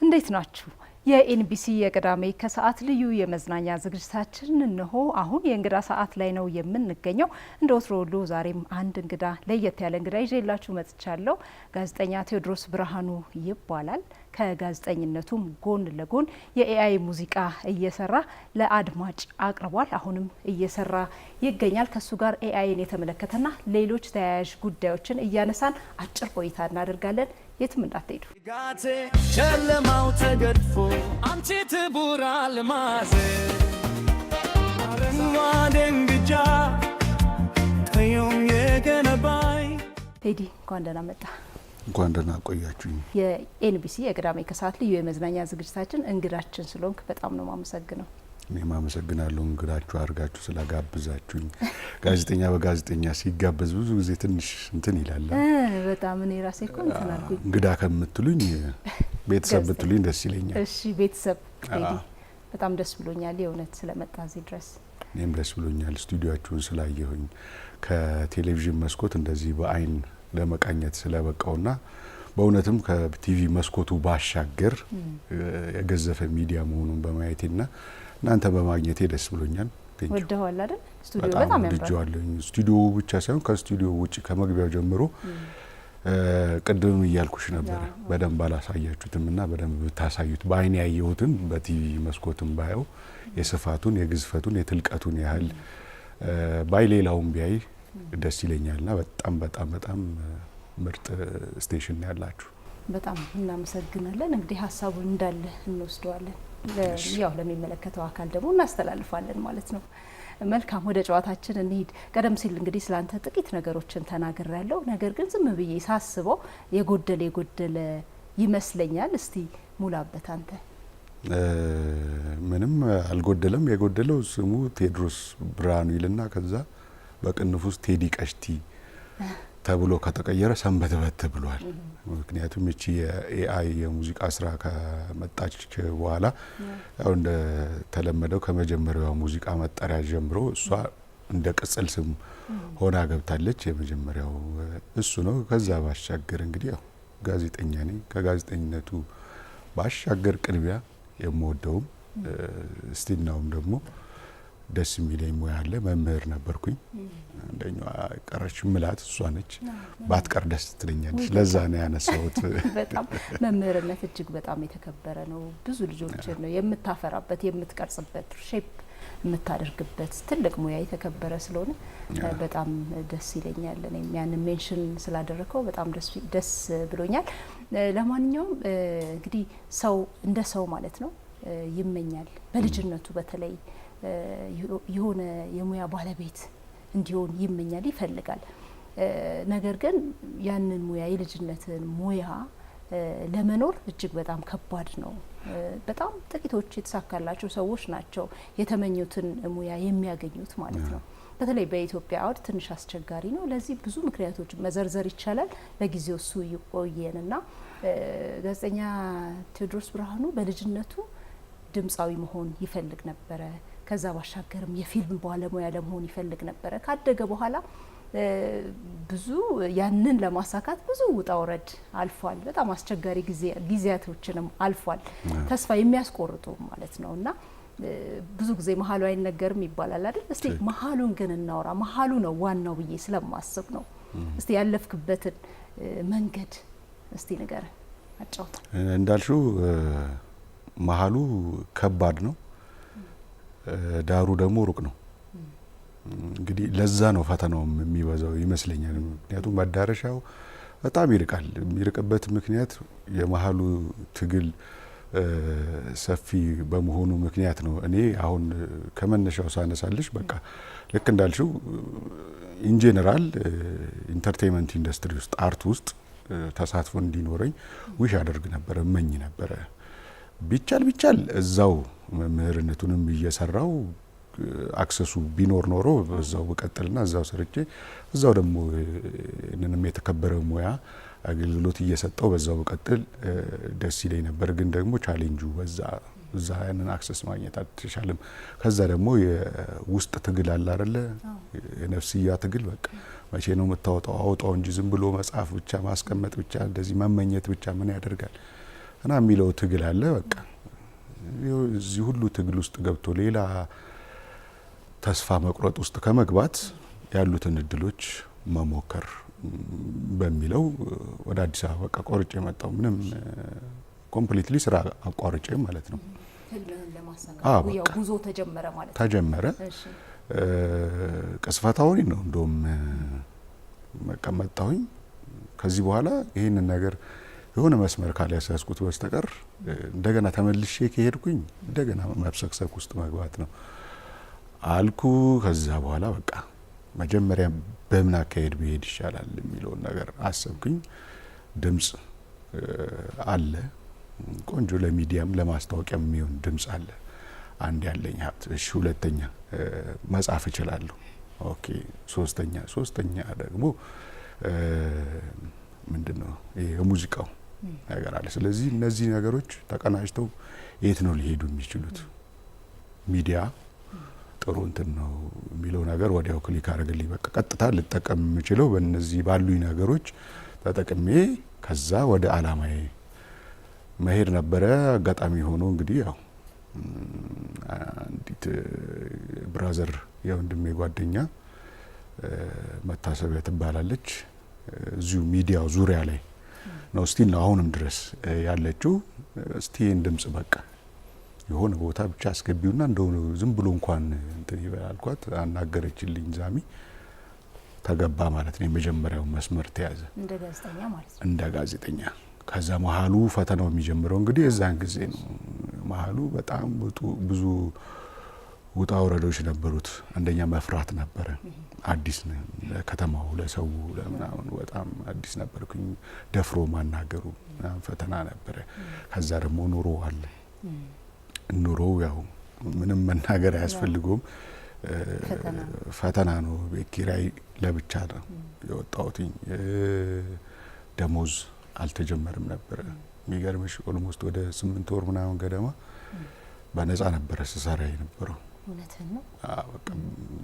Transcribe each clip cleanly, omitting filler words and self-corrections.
እንዴት ናችሁ? የኤንቢሲ የቅዳሜ ከሰዓት ልዩ የመዝናኛ ዝግጅታችን እነሆ አሁን የእንግዳ ሰዓት ላይ ነው የምንገኘው። እንደ ወትሮ ሁሉ ዛሬም አንድ እንግዳ ለየት ያለ እንግዳ ይዤላችሁ መጥቻለሁ። ጋዜጠኛ ቴዎድሮስ ብርሃኑ ይባላል። ከጋዜጠኝነቱም ጎን ለጎን የኤአይ ሙዚቃ እየሰራ ለአድማጭ አቅርቧል። አሁንም እየሰራ ይገኛል። ከሱ ጋር ኤአይን የተመለከተና ሌሎች ተያያዥ ጉዳዮችን እያነሳን አጭር ቆይታ እናደርጋለን። የትም እንዳትሄዱ። ጋቴ ጨለማው ተገድፎ አንቺ ትቡራ ልማዜ አረንጓዴ እንግጃ ቀዩም የገነባይ ቴዲ እንኳን ደህና መጣ። እንኳን ደህና ቆያችሁኝ። የኤንቢሲ የቅዳሜ ከሰዓት ልዩ የመዝናኛ ዝግጅታችን እንግዳችን ስለሆንክ በጣም ነው ማመሰግነው። እኔም አመሰግናለሁ እንግዳችሁ አድርጋችሁ ስለጋብዛችሁኝ። ጋዜጠኛ በጋዜጠኛ ሲጋበዝ ብዙ ጊዜ ትንሽ እንትን ይላል። በጣም እኔ ራሴ እኮ እንትን አልኩኝ። እንግዳ ከምትሉኝ ቤተሰብ ብትሉኝ ደስ ይለኛል። እሺ ቤተሰብ ቴዲ በጣም ደስ ብሎኛል የእውነት ስለመጣ እዚህ ድረስ። እኔም ደስ ብሎኛል ስቱዲዮአችሁን ስላየሁኝ ከቴሌቪዥን መስኮት እንደዚህ በአይን ለመቃኘት ስለበቃውና በእውነትም ከቲቪ መስኮቱ ባሻገር የገዘፈ ሚዲያ መሆኑን በማየቴና እናንተ በማግኘቴ ደስ ብሎኛል። ወደዋል አይደል? ስቱዲዮ በጣም ያምራል። ስቱዲዮ ብቻ ሳይሆን ከስቱዲዮ ውጪ ከመግቢያው ጀምሮ ቅድም እያልኩሽ ነበር በደንብ አላሳያችሁትምና በደንብ ብታሳዩት በአይን ያየሁትን በቲቪ መስኮትም ባየው የስፋቱን የግዝፈቱን የትልቀቱን ያህል ባይ ሌላውም ቢያይ ደስ ይለኛልና በጣም በጣም በጣም ምርጥ ስቴሽን ያላችሁ። በጣም እናመሰግናለን። እንግዲህ ሀሳቡን እንዳለ እንወስደዋለን። ያው ለሚመለከተው አካል ደግሞ እናስተላልፋለን ማለት ነው። መልካም ወደ ጨዋታችን እንሂድ። ቀደም ሲል እንግዲህ ስላንተ ጥቂት ነገሮችን ተናግሬያለሁ። ነገር ግን ዝም ብዬ ሳስበው የጎደለ ይመስለኛል። እስቲ ሙላበት አንተ። ምንም አልጎደለም። የጎደለው ስሙ ቴዎድሮስ ብርሃኑ ይልና ከዛ በቅንፍ ውስጥ ቴዲ ቀሽቲ ተብሎ ከተቀየረ ሰንበትበት ብሏል። ምክንያቱም እቺ የኤአይ የሙዚቃ ስራ ከመጣች በኋላ ያው እንደ ተለመደው ከመጀመሪያው ሙዚቃ መጠሪያ ጀምሮ እሷ እንደ ቅጽል ስም ሆና ገብታለች። የመጀመሪያው እሱ ነው። ከዛ ባሻገር እንግዲህ ያው ጋዜጠኛ ነኝ። ከጋዜጠኝነቱ ባሻገር ቅድሚያ የምወደውም ስቲናውም ደግሞ ደስ የሚለኝ ሙያ አለ። መምህር ነበርኩኝ። እንደኛው ቀረች ምላት እሷ ነች። ባትቀር ደስ ትለኛለች። ለዛ ነው ያነሳሁት። በጣም መምህርነት እጅግ በጣም የተከበረ ነው። ብዙ ልጆችን ነው የምታፈራበት፣ የምትቀርጽበት፣ ሼፕ የምታደርግበት ትልቅ ሙያ የተከበረ ስለሆነ በጣም ደስ ይለኛል። እኔም ያንን ሜንሽን ስላደረከው በጣም ደስ ብሎኛል። ለማንኛውም እንግዲህ ሰው እንደ ሰው ማለት ነው ይመኛል በልጅነቱ በተለይ የሆነ የሙያ ባለቤት እንዲሆን ይመኛል፣ ይፈልጋል። ነገር ግን ያንን ሙያ የልጅነትን ሙያ ለመኖር እጅግ በጣም ከባድ ነው። በጣም ጥቂቶች የተሳካላቸው ሰዎች ናቸው የተመኙትን ሙያ የሚያገኙት ማለት ነው። በተለይ በኢትዮጵያ አውድ ትንሽ አስቸጋሪ ነው። ለዚህ ብዙ ምክንያቶች መዘርዘር ይቻላል። ለጊዜው እሱ ይቆየንና ጋዜጠኛ ቴዎድሮስ ብርሃኑ በልጅነቱ ድምፃዊ መሆን ይፈልግ ነበረ። ከዛ ባሻገርም የፊልም ባለሙያ ለመሆን ይፈልግ ነበረ። ካደገ በኋላ ብዙ ያንን ለማሳካት ብዙ ውጣ ውረድ አልፏል። በጣም አስቸጋሪ ጊዜያቶችንም አልፏል። ተስፋ የሚያስቆርጡ ማለት ነው። እና ብዙ ጊዜ መሀሉ አይነገርም ይባላል አይደል? እስቲ መሀሉን ግን እናውራ። መሀሉ ነው ዋናው ብዬ ስለማስብ ነው። እስቲ ያለፍክበትን መንገድ እስቲ ንገረን፣ አጫውታ። እንዳልሽው መሀሉ ከባድ ነው፣ ዳሩ ደግሞ ሩቅ ነው። እንግዲህ ለዛ ነው ፈተናውም የሚበዛው ይመስለኛል። ምክንያቱም መዳረሻው በጣም ይርቃል። የሚርቅበት ምክንያት የመሀሉ ትግል ሰፊ በመሆኑ ምክንያት ነው። እኔ አሁን ከመነሻው ሳነሳልሽ በቃ ልክ እንዳልሽው ኢንጀነራል ኢንተርቴይንመንት ኢንዱስትሪ ውስጥ አርት ውስጥ ተሳትፎ እንዲኖረኝ ዊሽ አደርግ ነበር፣ እመኝ ነበረ። ቢቻል እዛው መምህርነቱንም እየሰራው አክሰሱ ቢኖር ኖሮ እዛው በቀጥልና እዛው ሰርቼ እዛው ደግሞ እነንም የተከበረ ሙያ አገልግሎት እየሰጠው በዛው በቀጥል ደስ ይለኝ ነበር። ግን ደግሞ ቻሌንጁ እዛ ያንን አክሰስ ማግኘት አትሻልም። ከዛ ደግሞ የውስጥ ትግል አለ አይደለ? የነፍስያ ትግል በቃ መቼ ነው የምታወጣው? አውጣው እንጂ ዝም ብሎ መጻፍ ብቻ ማስቀመጥ ብቻ እንደዚህ መመኘት ብቻ ምን ያደርጋል? እና የሚለው ትግል አለ። በቃ እዚህ ሁሉ ትግል ውስጥ ገብቶ ሌላ ተስፋ መቁረጥ ውስጥ ከመግባት ያሉትን እድሎች መሞከር በሚለው ወደ አዲስ አበባ በቃ ቆርጬ የመጣው ምንም ኮምፕሊትሊ ስራ አቋርጬ ማለት ነው። ትግልን ለማሰናከል ያው ጉዞ ተጀመረ ማለት ነው። ተጀመረ። ቅስፈታውን ነው እንደውም መቀመጣሁኝ። ከዚህ በኋላ ይህንን ነገር የሆነ መስመር ካልያዝኩት በስተቀር እንደገና ተመልሼ ከሄድኩኝ እንደገና መብሰክሰክ ውስጥ መግባት ነው አልኩ። ከዛ በኋላ በቃ መጀመሪያ በምን አካሄድ ብሄድ ይሻላል የሚለውን ነገር አሰብኩኝ። ድምጽ አለ፣ ቆንጆ ለሚዲያም ለማስታወቂያም የሚሆን ድምጽ አለ። አንድ ያለኝ ሀብት። እሺ፣ ሁለተኛ መጻፍ እችላለሁ። ኦኬ፣ ሶስተኛ ደግሞ ምንድነው ይሄ የሙዚቃው ነገር አለ። ስለዚህ እነዚህ ነገሮች ተቀናጅተው የት ነው ሊሄዱ የሚችሉት? ሚዲያ ጥሩ እንትን ነው የሚለው ነገር ወዲያው ክሊክ አድርግልኝ። በቃ ቀጥታ ልጠቀም የምችለው በእነዚህ ባሉኝ ነገሮች ተጠቅሜ ከዛ ወደ አላማዬ መሄድ ነበረ። አጋጣሚ ሆኖ እንግዲህ ያው አንዲት ብራዘር የወንድሜ ጓደኛ መታሰቢያ ትባላለች። እዚሁ ሚዲያው ዙሪያ ላይ ነው ስቲል ነው አሁንም ድረስ ያለችው። እስቲ ድምጽ በቃ የሆነ ቦታ ብቻ አስገቢውና እንደው ዝም ብሎ እንኳን እንትን ይበላልኳት አናገረችልኝ። ዛሚ ተገባ ማለት ነው። የመጀመሪያው መስመር ተያዘ እንደ ጋዜጠኛ ማለት ነው። እንደ ጋዜጠኛ ከዛ መሀሉ ፈተናው የሚጀምረው እንግዲህ የዛን ጊዜ ነው። መሀሉ በጣም ብዙ ውጣ ወረዶች ነበሩት። አንደኛ መፍራት ነበረ። አዲስ ነው ለከተማው፣ ለሰው፣ ለምናምን በጣም አዲስ ነበርኩኝ። ደፍሮ ማናገሩ ፈተና ነበረ። ከዛ ደግሞ ኑሮ አለ። ኑሮ ያው ምንም መናገር አያስፈልገውም፣ ፈተና ነው። ቤት ኪራይ ለብቻ ነው የወጣሁትኝ። ደሞዝ አልተጀመረም ነበረ። የሚገርምሽ ኦልሞስት ወደ 8 ወር ምናምን ገደማ በነፃ ነበረ ስሰራ የነበረው። እውነትን ነው። በቃ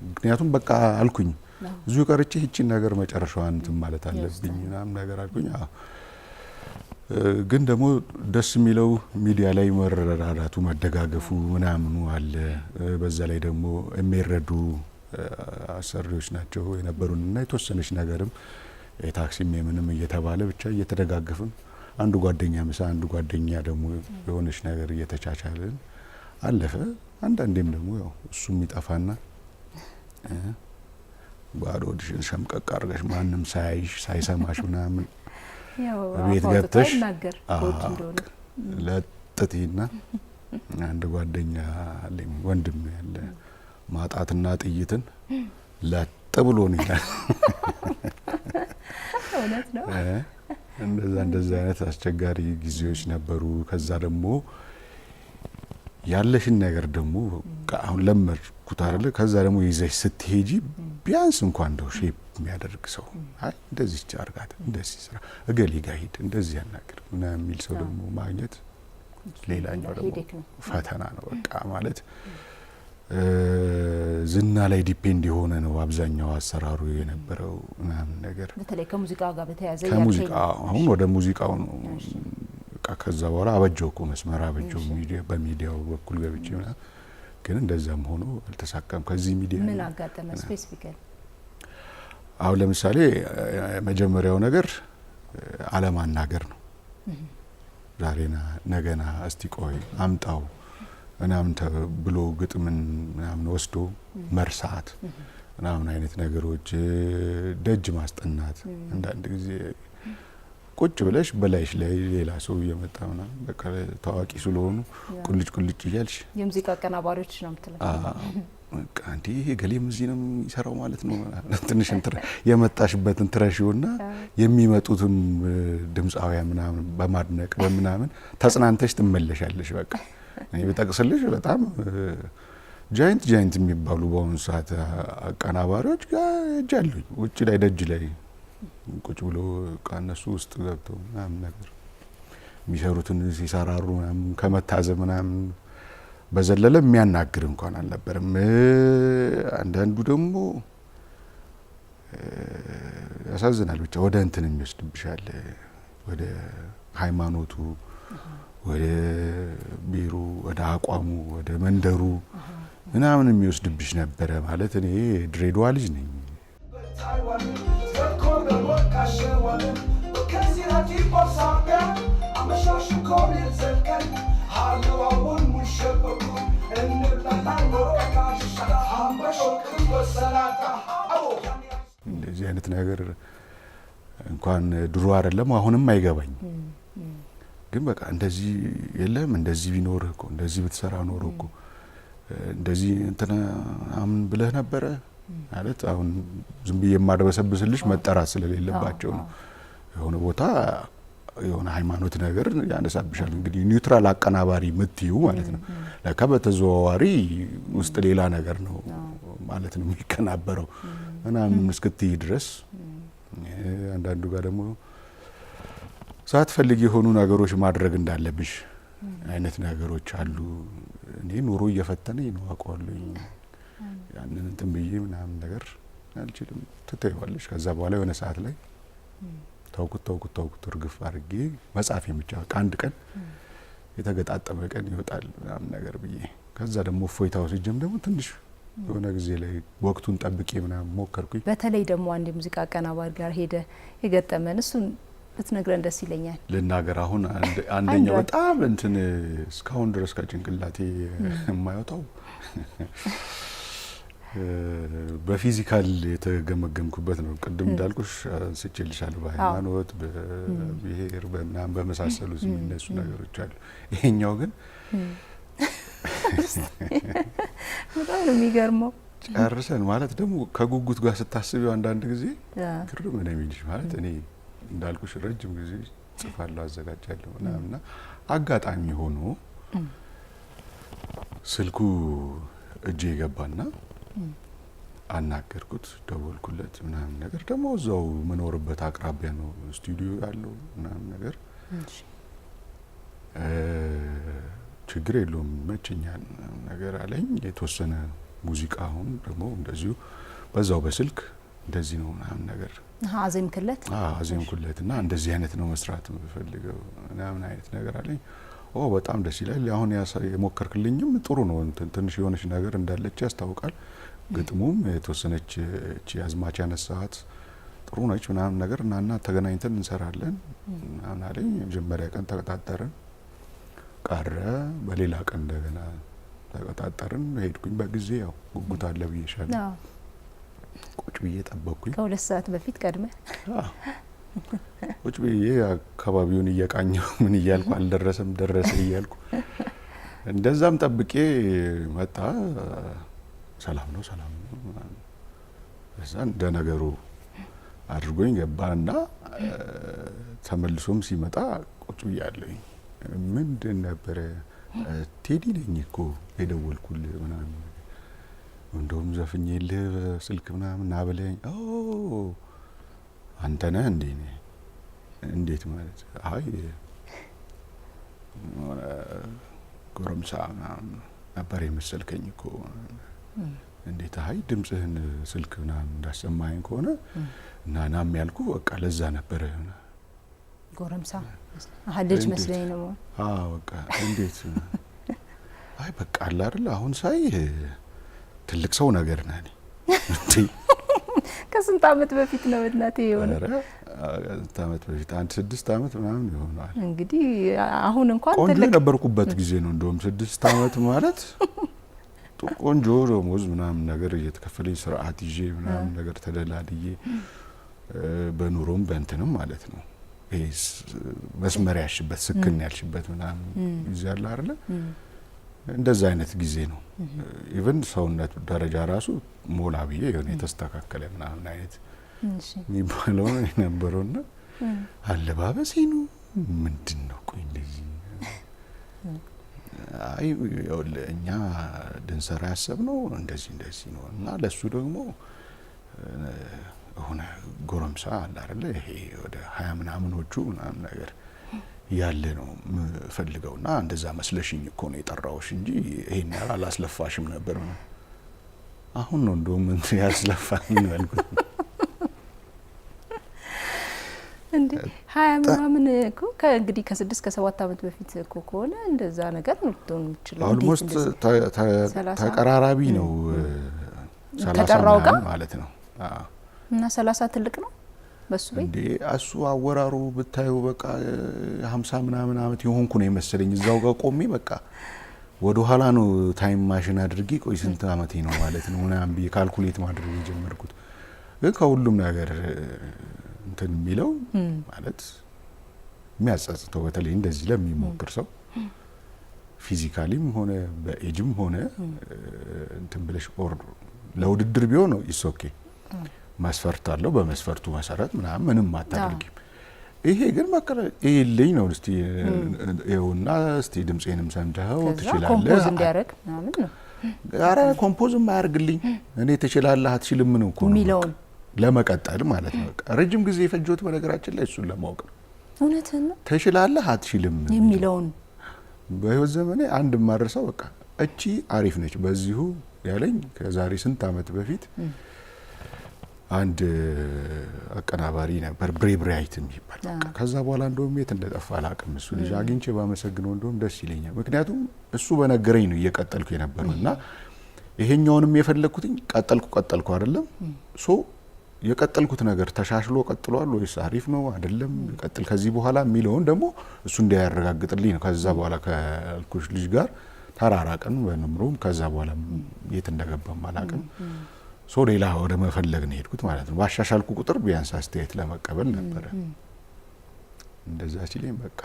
ምክንያቱም በቃ አልኩኝ እዚሁ ቀርጬ እቺን ነገር መጨረሻዋን እንትን ማለት አለብኝ ምናምን ነገር አልኩኝ። ግን ደግሞ ደስ የሚለው ሚዲያ ላይ መረዳዳቱ መደጋገፉ ምናምኑ አለ። በዛ ላይ ደግሞ የሚረዱ አሰሪዎች ናቸው የነበሩንና የተወሰነች ነገርም የታክሲም የምንም እየተባለ ብቻ እየተደጋገፍን አንዱ ጓደኛ ምሳ አንዱ ጓደኛ ደግሞ የሆነች ነገር እየተቻቻልን አለፈ። አንዳንዴም ደግሞ ያው እሱም ይጠፋና ባዶ ዲሽን ሸምቀቅ አድርገሽ ማንም ሳያይሽ ሳይሰማሽ ምናምን ቤት ገብተሽ ለጥቲና አንድ ጓደኛ አለኝ ወንድም ያለ ማጣትና ጥይትን ለጥ ብሎ ነው ይላል። እውነት ነው። እንደዛ አይነት አስቸጋሪ ጊዜዎች ነበሩ። ከዛ ደግሞ ያለሽን ነገር ደግሞ አሁን ለመድኩት አይደለ? ከዛ ደግሞ ይዘሽ ስትሄጂ ቢያንስ እንኳን እንደው ሼፕ የሚያደርግ ሰው አይ እንደዚህ አርጋት እንደዚህ ስራ እገሌ ጋር ሂድ እንደዚህ ያናግር እና የሚል ሰው ደግሞ ማግኘት ሌላኛው ደግሞ ፈተና ነው። በቃ ማለት ዝና ላይ ዲፔንድ የሆነ ነው አብዛኛው አሰራሩ የነበረው ምናምን ነገር። በተለይ ከሙዚቃ ጋር በተያያዘ ከሙዚቃ አሁን ወደ ሙዚቃው ነው በቃ። ከዛ በኋላ አበጀው እኮ መስመር አበጀው ሚዲያ በሚዲያው በኩል ገብቼ ምናምን፣ ግን እንደዛም ሆኖ አልተሳካም። ከዚህ ሚዲያ ምን አጋጠመ ስፔሲፊካሊ? አሁን ለምሳሌ መጀመሪያው ነገር አለማናገር ነው። ዛሬና ነገና እስቲ ቆይ አምጣው ምናምን ብሎ ግጥምን ምናምን ወስዶ መርሳት ምናምን አይነት ነገሮች፣ ደጅ ማስጠናት። አንዳንድ ጊዜ ቁጭ ብለሽ በላይሽ ላይ ሌላ ሰው እየመጣ ምናምን በቃ ታዋቂ ስለሆኑ ቁልጭ ቁልጭ እያልሽ የሙዚቃ አቀናባሪዎች ነው የምትለው በቃ እንዴ ይሄ ገሌም እዚህ ነው የሚሰራው ማለት ነው። ትንሽ የመጣሽበትን ትረሺውና የሚመጡትን ድምጻውያን ምናምን በማድነቅ በምናምን ተጽናንተሽ ትመለሻለሽ። በቃ እኔ በጠቅስልሽ በጣም ጃይንት የሚባሉ በአሁኑ ሰዓት አቀናባሪዎች ጋር እጃሉኝ ውጭ ላይ ደጅ ላይ ቁጭ ብሎ እነሱ ውስጥ ገብተው ምናምን ነገር የሚሰሩትን ሲሰራሩ ምናምን ከመታዘብ ምናምን በዘለለ የሚያናግር እንኳን አልነበረም። አንዳንዱ ደግሞ ያሳዝናል። ብቻ ወደ እንትን የሚወስድብሻል፣ ወደ ሃይማኖቱ ወደ ቢሮ ወደ አቋሙ ወደ መንደሩ ምናምን የሚወስድብሽ ነበረ። ማለት እኔ ድሬዳዋ ልጅ ነኝ። እንደዚህ አይነት ነገር እንኳን ድሮ አይደለም አሁንም አይገባኝ። ግን በቃ እንደዚህ የለም እንደዚህ ቢኖርህ እኮ እንደዚህ ብትሰራ ኖሮ እኮ እንደዚህ እንትና አምን ብለህ ነበረ ማለት አሁን ዝም ብዬ የማደበሰብስልሽ መጠራት ስለሌለባቸው ነው። የሆነ ቦታ የሆነ ሃይማኖት ነገር ያነሳብሻል። እንግዲህ ኒውትራል አቀናባሪ ምትዩ ማለት ነው። ለካ በተዘዋዋሪ ውስጥ ሌላ ነገር ነው ማለት ነው የሚከናበረው ምናምን እስክትይ ድረስ አንዳንዱ ጋር ደግሞ ሳትፈልጊ የሆኑ ነገሮች ማድረግ እንዳለብሽ አይነት ነገሮች አሉ። እኔ ኑሮ እየፈተነኝ ነው አውቀዋለሁ። ያንን እንትን ብዬ ምናምን ነገር አልችልም ትተይዋለሽ። ከዛ በኋላ የሆነ ሰዓት ላይ ተውኩት እርግፍ አድርጌ መጻፍ ብቻ አንድ ቀን የተገጣጠመ ቀን ይወጣል ምናምን ነገር ብዬ ከዛ ደግሞ እፎይታው ሲጀም ደግሞ ትንሽ የሆነ ጊዜ ላይ ወቅቱን ጠብቄ ምናምን ሞከርኩኝ። በተለይ ደግሞ አንድ የሙዚቃ አቀናባሪ ጋር ሄደ የገጠመን እሱን ብትነግረን ደስ ይለኛል። ልናገር አሁን አንደኛው በጣም እንትን እስካሁን ድረስ ከጭንቅላቴ የማይወጣው በፊዚካል የተገመገምኩበት ነው። ቅድም እንዳልኩሽ አንስቼልሻለሁ። በሃይማኖት በብሔር በምናምን በመሳሰሉት የሚነሱ ነገሮች አሉ። ይሄኛው ግን በጣም ነው የሚገርመው። ጨርሰን ማለት ደግሞ ከጉጉት ጋር ስታስቢው አንዳንድ ጊዜ ግርም ነው የሚልሽ። ማለት እኔ እንዳልኩሽ ረጅም ጊዜ ጽፋለሁ አዘጋጃለሁ ምናምንና አጋጣሚ ሆኖ ስልኩ እጄ ገባና አናገርኩት፣ ደወልኩለት ምናምን ነገር ደግሞ እዛው መኖርበት አቅራቢያ ነው ስቱዲዮ ያለው ምናምን ነገር ችግር የለውም መቸኛል ነገር አለኝ። የተወሰነ ሙዚቃ አሁን ደግሞ እንደዚሁ በዛው በስልክ እንደዚህ ነው ምናምን ነገር አዜምኩለት እና እንደዚህ አይነት ነው መስራት የምፈልገው ምናምን አይነት ነገር አለኝ። በጣም ደስ ይላል። አሁን የሞከርክልኝም ጥሩ ነው። ትንሽ የሆነች ነገር እንዳለች ያስታውቃል። ግጥሙም የተወሰነች እቺ አዝማች ያነሳት ጥሩ ነች ምናምን ነገር እና ተገናኝተን እንሰራለን ምናምን አለኝ። መጀመሪያ ቀን ተቀጣጠርን ቀረ። በሌላ ቀን እንደገና ተቀጣጠርን ሄድኩኝ። በጊዜ ያው ጉጉት አለ ብዬሻለሁ። ቁጭ ብዬ ጠበቅኩኝ። ከሁለት ሰዓት በፊት ቀድመ ቁጭ ብዬ አካባቢውን እየቃኘሁ ምን እያልኩ አልደረሰም ደረሰ እያልኩ እንደዛም ጠብቄ መጣ። ሰላም ነው እዛ እንደ ነገሩ አድርጎኝ ገባና ተመልሶም ሲመጣ ቁጭ ብያለሁኝ። ምንድን ነበረ ቴዲ ነኝ እኮ የደወልኩልህ ምናምን እንደውም ዘፍኜልህ በስልክ ምናምን ናበለኝ። አንተ ነህ እንዴ? እንዴት ማለት? አይ ጎረምሳ ምናምን ነበር የመሰልከኝ እኮ። እንዴት? አይ ድምጽህን ስልክ ምናምን እንዳሰማኸኝ ከሆነ እና ናም ያልኩ በቃ ለዛ ነበረ። ጎረምሳ ልጅ መስለኝ ነው። በቃ እንዴት? አይ በቃ አለ አይደል አሁን ሳይ ትልቅ ሰው ነገር ነህ እንዴ? ከስንት አመት በፊት ነው እናቴ የሆነ? ከስንት አመት በፊት 6 አመት ምናምን ይሆናል። እንግዲህ አሁን እንኳን ቆንጆ የነበርኩበት ጊዜ ነው። እንደውም 6 አመት ማለት ቆንጆ ደሞዝ ምናምን ነገር እየተከፈለኝ ስርዓት ይዤ ምናምን ነገር ተደላድዬ በኑሮም በእንትንም ማለት ነው። ይሄ መስመር ያልሽበት ስክን ያልሽበት ምናምን ጊዜ አለ አይደለ? እንደዛ አይነት ጊዜ ነው። ኢቭን ሰውነት ደረጃ ራሱ ሞላ ብዬ የሆነ የተስተካከለ ምናምን አይነት የሚባለው ነው የነበረውና አለባበሴ ነው ምንድን ነው? ቆይ እንደዚህ አይ እኛ ልንሰራ ያሰብነው እንደዚህ ነው እና ለሱ ደግሞ ሆነ ጎረምሳ አለ አይደለ? ይሄ ወደ 20 ምናምኖቹ ምናምን ነገር ያለ ነው ፈልገውና እንደዛ መስለሽኝ እኮ ነው የጠራውሽ እንጂ ይሄን ያህል አላስለፋሽም ነበር። አሁን ነው እንደውም እንትን ያስለፋኝ ያልኩት። እንዴ 20 ምናምን እኮ ከእንግዲህ ከ6 ከ7 ዓመት በፊት እኮ ከሆነ እንደዛ ነገር ነው ልትሆን የምችለው። ኦልሞስት ተቀራራቢ ነው 30 ማለት ነው። እና 30 ትልቅ ነው በሱ ቤት እንዴ እሱ አወራሩ ብታዩ በቃ 50 ምናምን ዓመት የሆንኩ ነው የመሰለኝ። እዛው ጋር ቆሜ በቃ ወደ ኋላ ነው ታይም ማሽን አድርጌ ቆይ ስንት ዓመቴ ነው ማለት ነው ምናምን ብዬ ካልኩሌት ማድረግ የጀመርኩት። ግን ከሁሉም ነገር እንትን የሚለው ማለት የሚያጸጽተው በተለይ እንደዚህ ለሚሞክር ሰው ፊዚካሊም ሆነ በኤጅም ሆነ እንትን ብለሽ ኦር ለውድድር ቢሆን ነው ኢስ ኦኬ መስፈርት አለው። በመስፈርቱ መሰረት ምንም አታደርጊም። ይሄ ግን በቃ ይልኝ ነው እስቲ ይኸውና እስቲ ድምጼንም ሰምተኸው ትችላለህ ኮምፖዝ እንዲያረግ ምናምን ነው። አረ ኮምፖዝም አያርግልኝ እኔ ትችላለህ አትችልም ነው እኮ ሚለውን ለመቀጠል ማለት ነው። ረጅም ጊዜ የፈጀሁት በነገራችን ላይ እሱን ለማወቅ ነው። እውነትህን ነው። ትችላለህ አትችልም የሚለውን በህይወት ዘመኔ አንድ ማረሳው በቃ እቺ አሪፍ ነች በዚሁ ያለኝ ከዛሬ ስንት ዓመት በፊት አንድ አቀናባሪ ነበር ብሬብራይት የሚባል በቃ ከዛ በኋላ እንደውም የት እንደጠፋ አላውቅም። እሱ ልጅ አግኝቼ ባመሰግነው እንደውም ደስ ይለኛል። ምክንያቱም እሱ በነገረኝ ነው እየቀጠልኩ የነበረውና ይሄኛውንም የፈለኩትኝ ቀጠልኩ አይደለም ሶ የቀጠልኩት ነገር ተሻሽሎ ቀጥሏል ወይስ አሪፍ ነው አይደለም ቀጥል ከዚህ በኋላ የሚለውን ደግሞ እሱ እንዲያረጋግጥልኝ ነው። ከዛ በኋላ ከልኩሽ ልጅ ጋር ተራራቀን በነምሩም ከዛ በኋላ የት እንደገባም አላውቅም። ሶ ሌላ ወደ መፈለግ ነው ሄድኩት ማለት ነው። ባሻሻልኩ ቁጥር ቢያንስ አስተያየት ለመቀበል ነበረ። እንደዛ ሲለኝ በቃ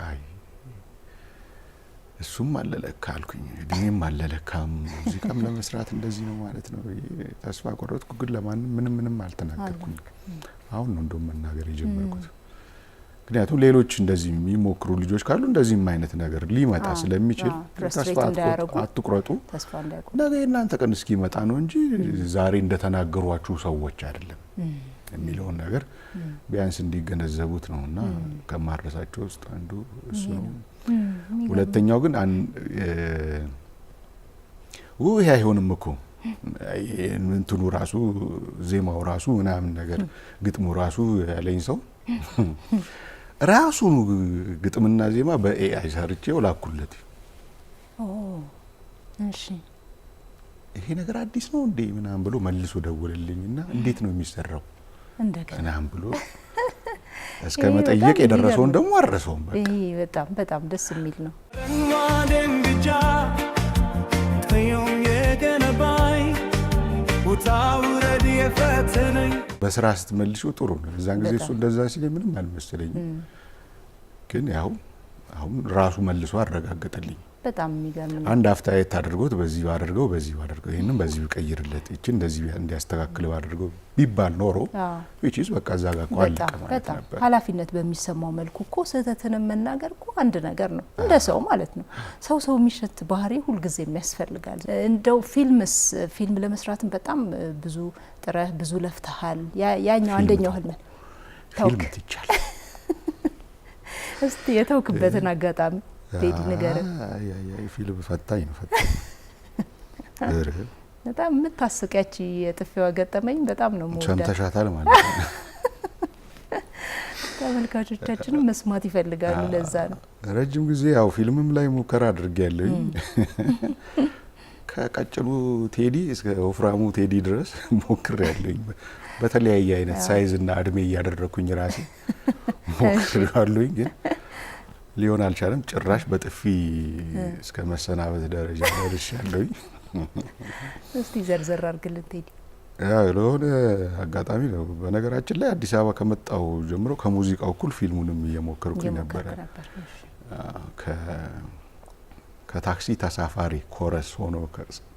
እሱም አለለካ አልኩኝ እድሜም አለለካም ሙዚቃም ለመስራት እንደዚህ ነው ማለት ነው። ተስፋ ቆረጥኩ። ግን ለማንም ምንም አልተናገርኩም። አሁን ነው እንደውም መናገር የጀመርኩት። ምክንያቱም ሌሎች እንደዚህ የሚሞክሩ ልጆች ካሉ እንደዚህም አይነት ነገር ሊመጣ ስለሚችል ተስፋ አትቁረጡ። ነገ እናንተ ቀን እስኪመጣ ነው እንጂ ዛሬ እንደተናገሯችሁ ሰዎች አይደለም የሚለውን ነገር ቢያንስ እንዲገነዘቡት ነውና ከማረሳቸው ውስጥ አንዱ እሱ ነው። ሁለተኛው ግን ይሄ አይሆንም እኮ እንትኑ ራሱ ዜማው ራሱ ምናምን ነገር ግጥሙ ራሱ ያለኝ ሰው ራሱ ግጥምና ዜማ በኤአይ ሰርቼው ላኩለት። እሺ ይሄ ነገር አዲስ ነው እንዴ ምናምን ብሎ መልሶ ደወለልኝና እንዴት ነው የሚሰራው እንደገና ብሎ እስከ መጠየቅ የደረሰውን ደግሞ አረሰው። በቃ ይሄ በጣም ደስ የሚል ነው። በስራ ስትመልሺው ጥሩ ነው። እዛን ጊዜ እሱ እንደዛ ሲል ምንም አልመሰለኝም። ግን ያው አሁን ራሱ መልሶ አረጋገጠልኝ። በጣም የሚገርም ነው። አንድ አፍታየት አድርጎት በዚህ አድርገው ይሄንን በዚህ ቀይርለት እቺ እንደዚህ እንዲያስተካክለው አድርገው ቢባል ኖሮ which በቃ እዛ ጋር ቋልቀ ማለት ነበር። ኃላፊነት በሚሰማው መልኩ እኮ ስህተትን መናገር እኮ አንድ ነገር ነው እንደ ሰው ማለት ነው። ሰው የሚሸት ባህሪ ሁሉ ጊዜ የሚያስፈልጋል። እንደው ፊልም ለመስራትም በጣም ብዙ ጥረህ ብዙ ለፍተሃል። ያኛው አንደኛው ህልም ፊልም ይቻላል። እስቲ የተውክበትን አጋጣሚ ቴዲ ንገረን። ፊልም ፈታኝ ነው። በጣም የምታስቂያች የጥፊዋ ገጠመኝ በጣም ነው የምወዳት። ሰምተሻታል ማለት ነው። ተመልካቾቻችንም መስማት ይፈልጋሉ። ለዛ ነው ረጅም ጊዜ ያው ፊልምም ላይ ሙከራ አድርጌያለሁ። ከቀጭኑ ቴዲ እስከ ወፍራሙ ቴዲ ድረስ ሞክሬያለሁ። በተለያየ አይነት ሳይዝ እና እድሜ እያደረኩኝ ራሴ ሞክሬያለሁ። ግን ሊሆን አልቻለም። ጭራሽ በጥፊ እስከ መሰናበት ደረጃ ደርሻለሁ። እስቲ ዘርዘር አድርግልን ቴዲ። ያው ለሆነ አጋጣሚ ነው። በነገራችን ላይ አዲስ አበባ ከመጣው ጀምሮ ከሙዚቃው እኩል ፊልሙንም እየሞከርኩኝ ነበር። ከታክሲ ተሳፋሪ ኮረስ ሆኖ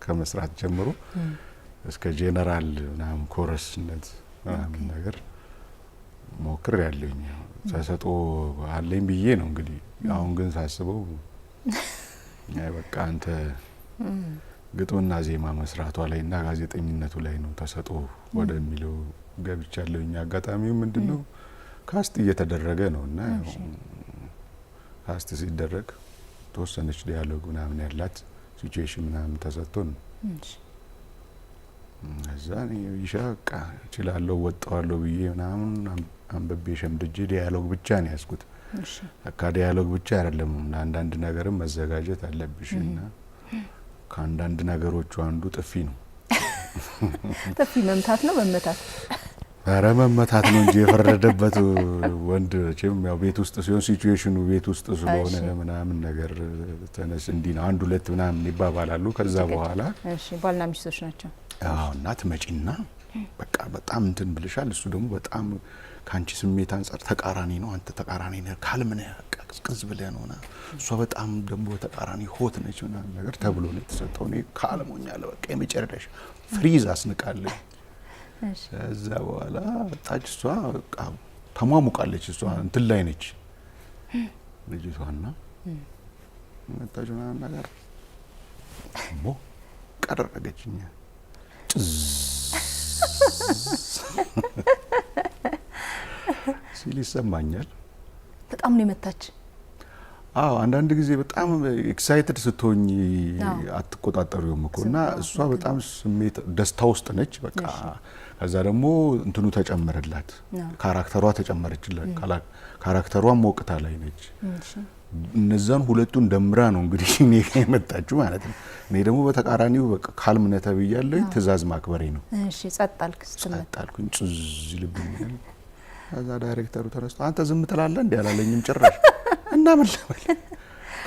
ከመስራት ጀምሮ እስከ ጄነራል ምናምን ኮረስነት ምናምን ነገር ሞክሬያለሁኝ። ተሰጦ አለኝ ብዬ ነው እንግዲህ። አሁን ግን ሳስበው በቃ አንተ ግጥምና ዜማ መስራቷ ላይ እና ጋዜጠኝነቱ ላይ ነው ተሰጦ ወደሚለው ገብቻለሁኝ። አጋጣሚው ምንድነው ካስት እየተደረገ ነውና ካስት ሲደረግ ተወሰነች ዲያሎግ ምናምን ያላት ሲቹዌሽን ምናምን ተሰጥቶን እዛ ይሻቃ እችላለሁ ወጣዋለሁ ብዬ ምናምን አንብቤ ሸምድጄ ዲያሎግ ብቻ ነው ያስኩት። እሺ ለካ ዲያሎግ ብቻ አይደለም አንዳንድ ነገርም መዘጋጀት አለብሽና ከአንዳንድ ነገሮቹ አንዱ ጥፊ ነው። ጥፊ መምታት ነው መመታት? ኧረ መመታት ነው እንጂ የፈረደበት ወንድ ቼም ያው ቤት ውስጥ ሲሆን ሲቹዌሽኑ ቤት ውስጥ ስለሆነ ምናምን ነገር ተነስ እንዲህ ነው አንድ ሁለት ምናምን ይባባላሉ። ከዛ በኋላ እሺ ባልና ሚስቶች ናቸው። አዎ እናት መጪና በቃ በጣም እንትን ብልሻል። እሱ ደግሞ በጣም ካንቺ ስሜት አንፃር ተቃራኒ ነው። አንተ ተቃራኒ ነህ ካልምን ቅዝቅዝ ብለህ ነውና እሷ በጣም ደግሞ ተቃራኒ ሆት ነች ምናምን ነገር ተብሎ ነው የተሰጠው። እኔ ካልሞኛል በቃ የመጨረሻ ፍሪዝ አስንቃለኝ። እሺ ከዛ በኋላ ወጣች። እሷ በቃ ተሟሙቃለች። እሷ እንትን ላይ ነች ልጅቷና መጣች ምናምን ነገር ሞ ቀረረገችኝ ሲል ይሰማኛል። በጣም ነው የመታች። አዎ አንዳንድ ጊዜ በጣም ኤክሳይትድ ስትሆኝ አትቆጣጠሪውም እኮና እሷ በጣም ስሜት ደስታ ውስጥ ነች በቃ። ከዛ ደግሞ እንትኑ ተጨመረላት፣ ካራክተሯ ተጨመረችላት። ካራክተሯም ሞቅታ ላይ ነች። እነዛን ሁለቱን ደምራ ነው እንግዲህ እኔ የመጣችሁ ማለት ነው። እኔ ደግሞ በተቃራኒው በቃ ካልም ነህ ተብያለሁ። ትእዛዝ ማክበሬ ነው። እሺ ጸጥ አልኩኝ ጽዝ ይልብኛል። ከዛ ዳይሬክተሩ ተነስቶ አንተ ዝም ትላለህ እንዴ አላለኝም ጭራሽ። እና ምን ለምን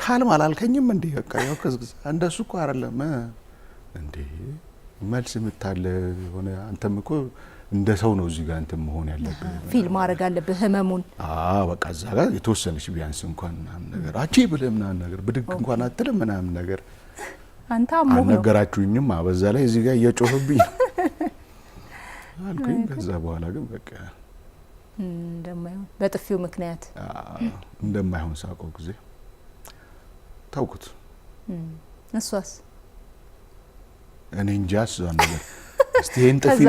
ካልም አላልከኝም እንዴ? በቃ ያው ከዝግዝ እንደሱ እኮ አይደለም እንዴ መልስ ምታለ ሆነ። አንተም እኮ እንደ ሰው ነው እዚህ ጋር እንትን መሆን ያለብህ፣ ፊልም ማድረግ አለብህ ህመሙን። በቃ እዛ ጋር የተወሰነች ቢያንስ እንኳን ምናምን ነገር አቺ ብለህ ምናምን ነገር ብድግ እንኳን አትልም ምናምን ነገር። አንተ አሞህ ነው አልነገራችሁኝም። በዛ ላይ እዚህ ጋር እየጮህብኝ አልኩኝ። ከዛ በኋላ ግን በቃ እንደማይሆን በጥፊው ምክንያት እንደማይሆን ሳውቀው ጊዜ ታውኩት። እሷስ እኔ እንጃ እሷን ነገር እስቲ ይሄን ጥፊ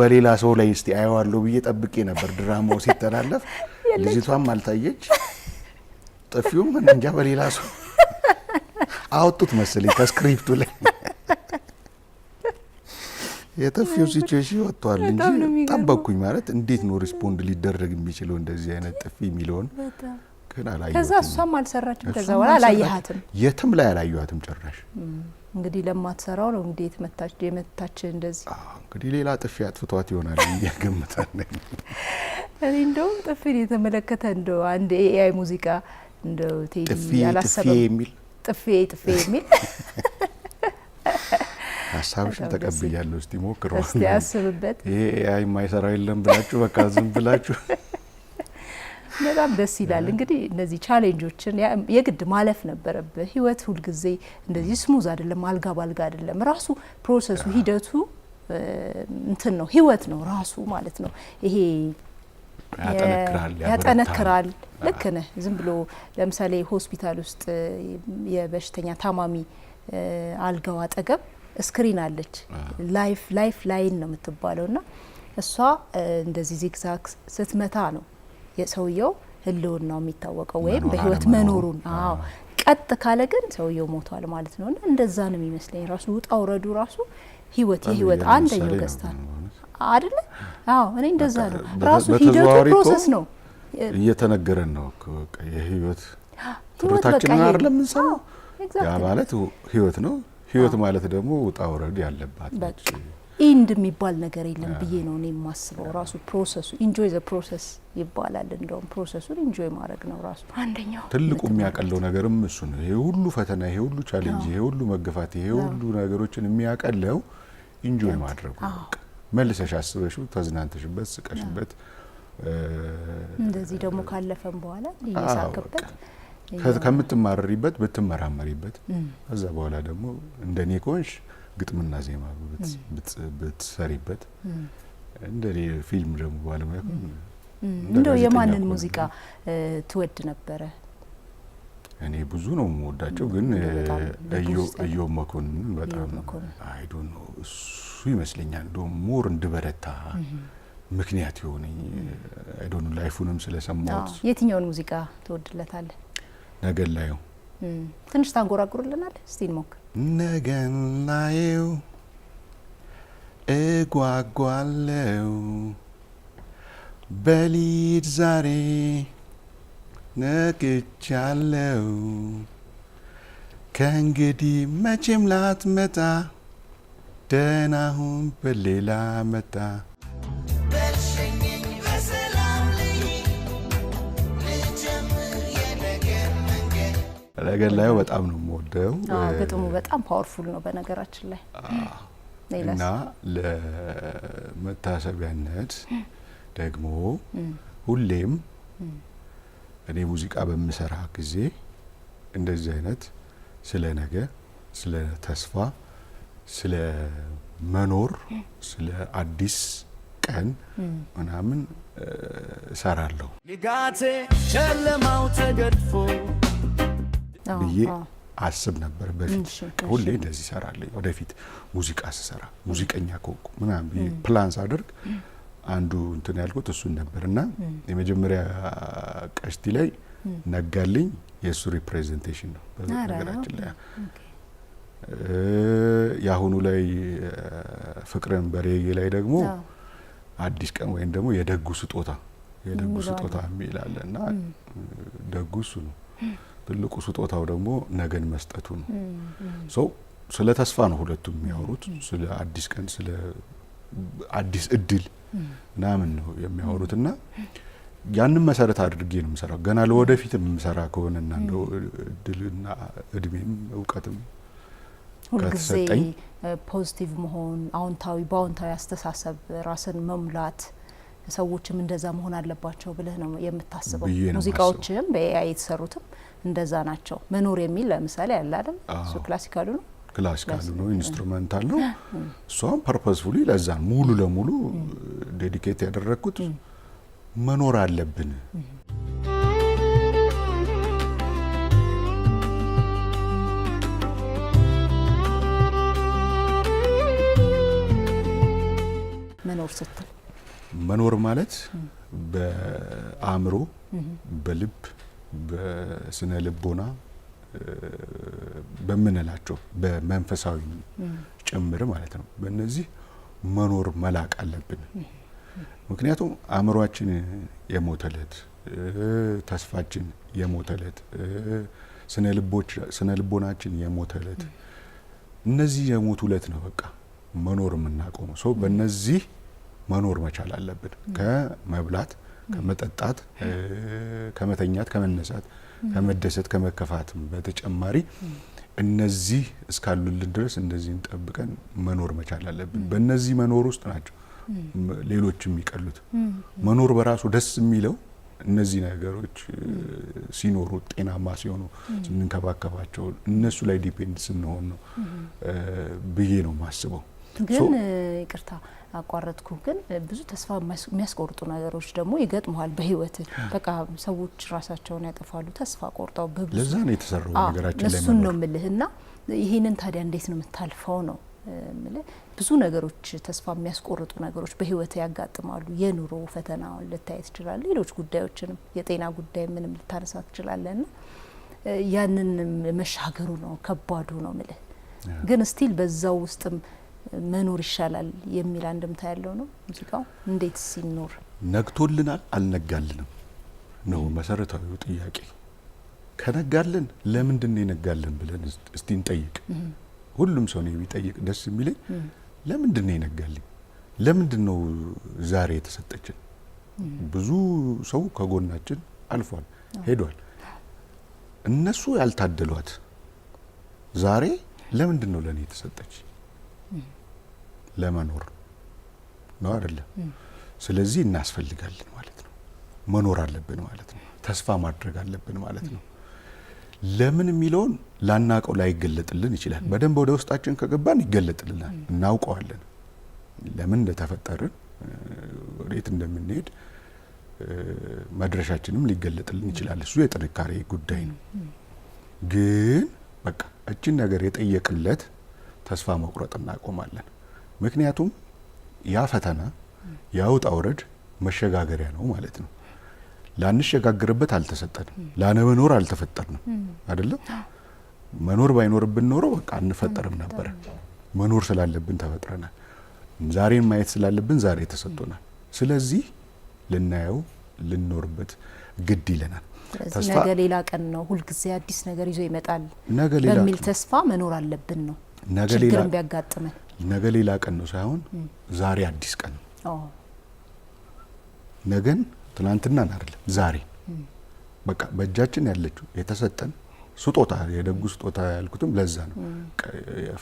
በሌላ ሰው ላይ እስቲ አየዋለሁ ብዬ ጠብቄ ነበር። ድራማው ሲተላለፍ ልጅቷም አልታየች፣ ጥፊውም እንጃ በሌላ ሰው አወጡት መሰለኝ ከስክሪፕቱ ላይ። የጥፊው ሲቹዌሽን ወጥቷል እንጂ ጠበቅኩኝ ማለት እንዴት ነው ሪስፖንድ ሊደረግ የሚችለው እንደዚህ አይነት ጥፊ የሚለውን ግን አላየሁትም። ከዛ እሷም አልሰራችም። ከዛ በኋላ አላየሃትም? የትም ላይ አላየኋትም ጭራሽ። እንግዲህ ለማትሰራው ነው እንዴ የመታች እንደዚህ። እንግዲህ ሌላ ጥፊ አጥፍቷት ይሆናል እያገመታለሁ። እኔ እንደው ጥፊን የተመለከተ እንደው አንድ ኤአይ ሙዚቃ እንደው ቴዲ ያላሰበው ጥፊ የሚል ሀሳብሽን ተቀብያለሁ። እስቲ ሞክሩ፣ እስቲ አስብበት። ይሄ ኤአይ የማይሰራው የለም ብላችሁ በቃ ዝም ብላችሁ በጣም ደስ ይላል። እንግዲህ እነዚህ ቻሌንጆችን የግድ ማለፍ ነበረብህ። ህይወት ሁልጊዜ እንደዚህ ስሙዝ አይደለም፣ አልጋ ባልጋ አይደለም። ራሱ ፕሮሰሱ ሂደቱ እንትን ነው፣ ህይወት ነው ራሱ ማለት ነው። ይሄ ያጠነክራል። ልክ ነህ። ዝም ብሎ ለምሳሌ ሆስፒታል ውስጥ የበሽተኛ ታማሚ አልጋው አጠገብ ስክሪን አለች፣ ላይፍ ላይን ነው የምትባለውና እሷ እንደዚህ ዚግዛግ ስትመታ ነው የሰውየው ህልውናው የሚታወቀው ወይም በህይወት መኖሩን። ቀጥ ካለ ግን ሰውየው ሞቷል ማለት ነውና እንደዛ ነው የሚመስለኝ። ራሱ ውጣ ውረዱ ራሱ የህይወት አንደኛው ገጽታ አይደለ? እኔ እንደዛ ነው ራሱ ሂደቱ ፕሮሰስ ነው እየተነገረን ነው። በቃ የህይወት ትምህርታችንን አይደለም እንሰማው። ያ ማለት ህይወት ነው። ህይወት ማለት ደግሞ ውጣ ውረድ ያለባት ነች። ኢንድ የሚባል ነገር የለም ብዬ ነው እኔ የማስበው። ራሱ ፕሮሰሱ ኢንጆይ ዘ ፕሮሰስ ይባላል። እንደውም ፕሮሰሱን ኢንጆይ ማድረግ ነው ራሱ አንደኛው ትልቁ የሚያቀለው ነገርም እሱ ነው። ይሄ ሁሉ ፈተና፣ ይሄ ሁሉ ቻሌንጅ፣ ይሄ ሁሉ መገፋት፣ ይሄ ሁሉ ነገሮችን የሚያቀለው ኢንጆይ ማድረጉ በቃ መልሰሽ አስበሽው ተዝናንተሽበት ስቀሽበት እንደዚህ ደግሞ ካለፈም በኋላ እየሳከበት ከምትማረሪበት ብትመራመሪበት ከዛ በኋላ ደግሞ እንደኔ ኮንሽ ግጥምና ዜማ ብትሰሪበት እንደ ፊልም ደግሞ ባለሙያ እንደው የማንን ሙዚቃ ትወድ ነበረ? እኔ ብዙ ነው የምወዳቸው፣ ግን እዮብ መኮንን በጣም አይ ዶንት ኖ እሱ ይመስለኛል እንደውም ሞር እንድበረታ ምክንያት የሆነኝ አይ ዶንት ኖ ላይፉንም ስለሰማሁት። የትኛውን ሙዚቃ ትወድለታለህ? ነገን ላየው ትንሽ ታንጎራጉርልናል? እስቲ እንሞክር። ነገን ላየው እጓጓለው በሊድ ዛሬ ነቅቻለው ከእንግዲህ መቼም ላትመጣ ደህናሁን በሌላ መጣ በልሸኘኝ በሰላም ልሂድ ልጀምር የነገር መንገድ። ነገር ላይ በጣም ነው የምወደው። ግጥሙ በጣም ፓወርፉል ነው በነገራችን ላይ እና ለመታሰቢያነት ደግሞ ሁሌም እኔ ሙዚቃ በምሰራ ጊዜ እንደዚህ አይነት ስለ ነገ፣ ስለ ተስፋ፣ ስለ መኖር፣ ስለ አዲስ ቀን ምናምን እሰራለሁ ንጋቴ ጨለማው ተገድፎ ብዬ አስብ ነበር በፊት። ሁሌ እንደዚህ እሰራለሁ ወደፊት ሙዚቃ ስሰራ ሙዚቀኛ ከሆንኩ ምናምን ብዬ ፕላን ሳደርግ አንዱ እንትን ያልኩት እሱን ነበርና የመጀመሪያ ቀሽቲ ላይ ነጋልኝ የሱ ሪፕሬዘንቴሽን ነው በነገራችን ላይ። ያሁኑ ላይ ፍቅርን በሬጌ ላይ ደግሞ አዲስ ቀን ወይም ደግሞ የደጉ ስጦታ የሚላለና ደጉ እሱ ነው። ትልቁ ስጦታው ደግሞ ነገን መስጠቱ ነው። ስለ ተስፋ ነው ሁለቱም የሚያወሩት። ስለ አዲስ ቀን፣ ስለ አዲስ እድል ምናምን ነው የሚያወሩትና ያንን መሰረት አድርጌ ነው የምሰራው። ገና ለወደፊት የምሰራ ከሆነና እንደው እድልና እድሜም እውቀትም ሁልጊዜ ፖዚቲቭ መሆን፣ በአዎንታዊ አስተሳሰብ ራስን መሙላት፣ ሰዎችም እንደዛ መሆን አለባቸው ብለህ ነው የምታስበው። ሙዚቃዎችም በኤአይ የተሰሩትም እንደዛ ናቸው። መኖር የሚል ለምሳሌ አለ አይደል? እሱ ክላሲካሉ ነው ኢንስትሩሜንታል ነው። እሷም ፐርፐስፉሊ ለዛ ሙሉ ለሙሉ ዴዲኬት ያደረኩት መኖር አለብን። መኖር ማለት በአእምሮ፣ በልብ፣ በስነ ልቦና በምንላቸው በመንፈሳዊ ጭምር ማለት ነው። በእነዚህ መኖር መላቅ አለብን። ምክንያቱም አእምሯችን የሞተለት፣ ተስፋችን የሞተለት፣ ስነ ልቦናችን የሞተለት እነዚህ የሞቱለት ነው በቃ መኖር የምናቆመው። ሰው በእነዚህ መኖር መቻል አለብን። ከመብላት፣ ከመጠጣት፣ ከመተኛት፣ ከመነሳት፣ ከመደሰት፣ ከመከፋት በተጨማሪ እነዚህ እስካሉልን ድረስ እነዚህን ጠብቀን መኖር መቻል አለብን። በእነዚህ መኖር ውስጥ ናቸው ሌሎች የሚቀሉት። መኖር በራሱ ደስ የሚለው እነዚህ ነገሮች ሲኖሩ፣ ጤናማ ሲሆኑ፣ ስንንከባከባቸው፣ እነሱ ላይ ዲፔንድ ስንሆን ነው ብዬ ነው ማስበው። ግን ይቅርታ አቋረጥኩ። ግን ብዙ ተስፋ የሚያስቆርጡ ነገሮች ደግሞ ይገጥመዋል በህይወት። በቃ ሰዎች ራሳቸውን ያጠፋሉ ተስፋ ቆርጠው በብዙ። ለዛ ነው የተሰራው ነገራችን ላይ እሱን ነው የምልህና ይሄንን ታዲያ እንዴት ነው የምታልፈው ነው የምልህ። ብዙ ነገሮች ተስፋ የሚያስቆርጡ ነገሮች በህይወት ያጋጥማሉ። የኑሮ ፈተናውን ልታይ ትችላለህ፣ ሌሎች ጉዳዮችንም የጤና ጉዳይ ምንም ልታነሳ ትችላለህና ያንን መሻገሩ ነው ከባዱ ነው የምልህ። ግን ስቲል በዛው ውስጥም መኖር ይሻላል የሚል አንድምታ ያለው ነው ሙዚቃው። እንዴት ሲኖር ነግቶልናል አልነጋልንም ነው መሰረታዊው ጥያቄ። ከነጋልን ለምንድን ነው የነጋልን ብለን እስቲ እንጠይቅ። ሁሉም ሰው ነው የሚጠይቅ። ደስ የሚለኝ ለምንድን ነው የነጋልኝ? ለምንድን ነው ዛሬ የተሰጠችን? ብዙ ሰው ከጎናችን አልፏል ሄዷል። እነሱ ያልታደሏት ዛሬ ለምንድን ነው ለኔ የተሰጠች? ለመኖር ነው አይደለም? ስለዚህ እናስፈልጋለን ማለት ነው። መኖር አለብን ማለት ነው። ተስፋ ማድረግ አለብን ማለት ነው። ለምን የሚለውን ላናቀው ላይገለጥልን ይችላል። በደንብ ወደ ውስጣችን ከገባን ይገለጥልናል፣ እናውቀዋለን። ለምን እንደተፈጠርን፣ ወዴት እንደምንሄድ መድረሻችንም ሊገለጥልን ይችላል። እሱ የጥንካሬ ጉዳይ ነው። ግን በቃ እችን ነገር የጠየቅለት ተስፋ መቁረጥ እናቆማለን። ምክንያቱም ያ ፈተና ያ ውጣ ውረድ መሸጋገሪያ ነው ማለት ነው። ላንሸጋግርበት አልተሰጠንም፣ ላለመኖር አልተፈጠርንም አይደለም። መኖር ባይኖርብን ኖሮ በቃ አንፈጠርም ነበር። መኖር ስላለብን ተፈጥረናል። ዛሬን ማየት ስላለብን ዛሬ ተሰጥቶናል። ስለዚህ ልናየው ልንኖርበት ግድ ይለናል። ስለዚህ ነገ ሌላ ቀን ነው፣ ሁልጊዜ አዲስ ነገር ይዞ ይመጣል ነገ ሌላ በሚል ተስፋ መኖር አለብን ነው። ነገ ችግርም ቢያጋጥመን ነገ ሌላ ቀን ነው ሳይሆን ዛሬ አዲስ ቀን ነው። ነገን ትናንትናን አይደለም ዛሬ በቃ በእጃችን ያለችው የተሰጠን ስጦታ የደጉ ስጦታ ያልኩትም ለዛ ነው።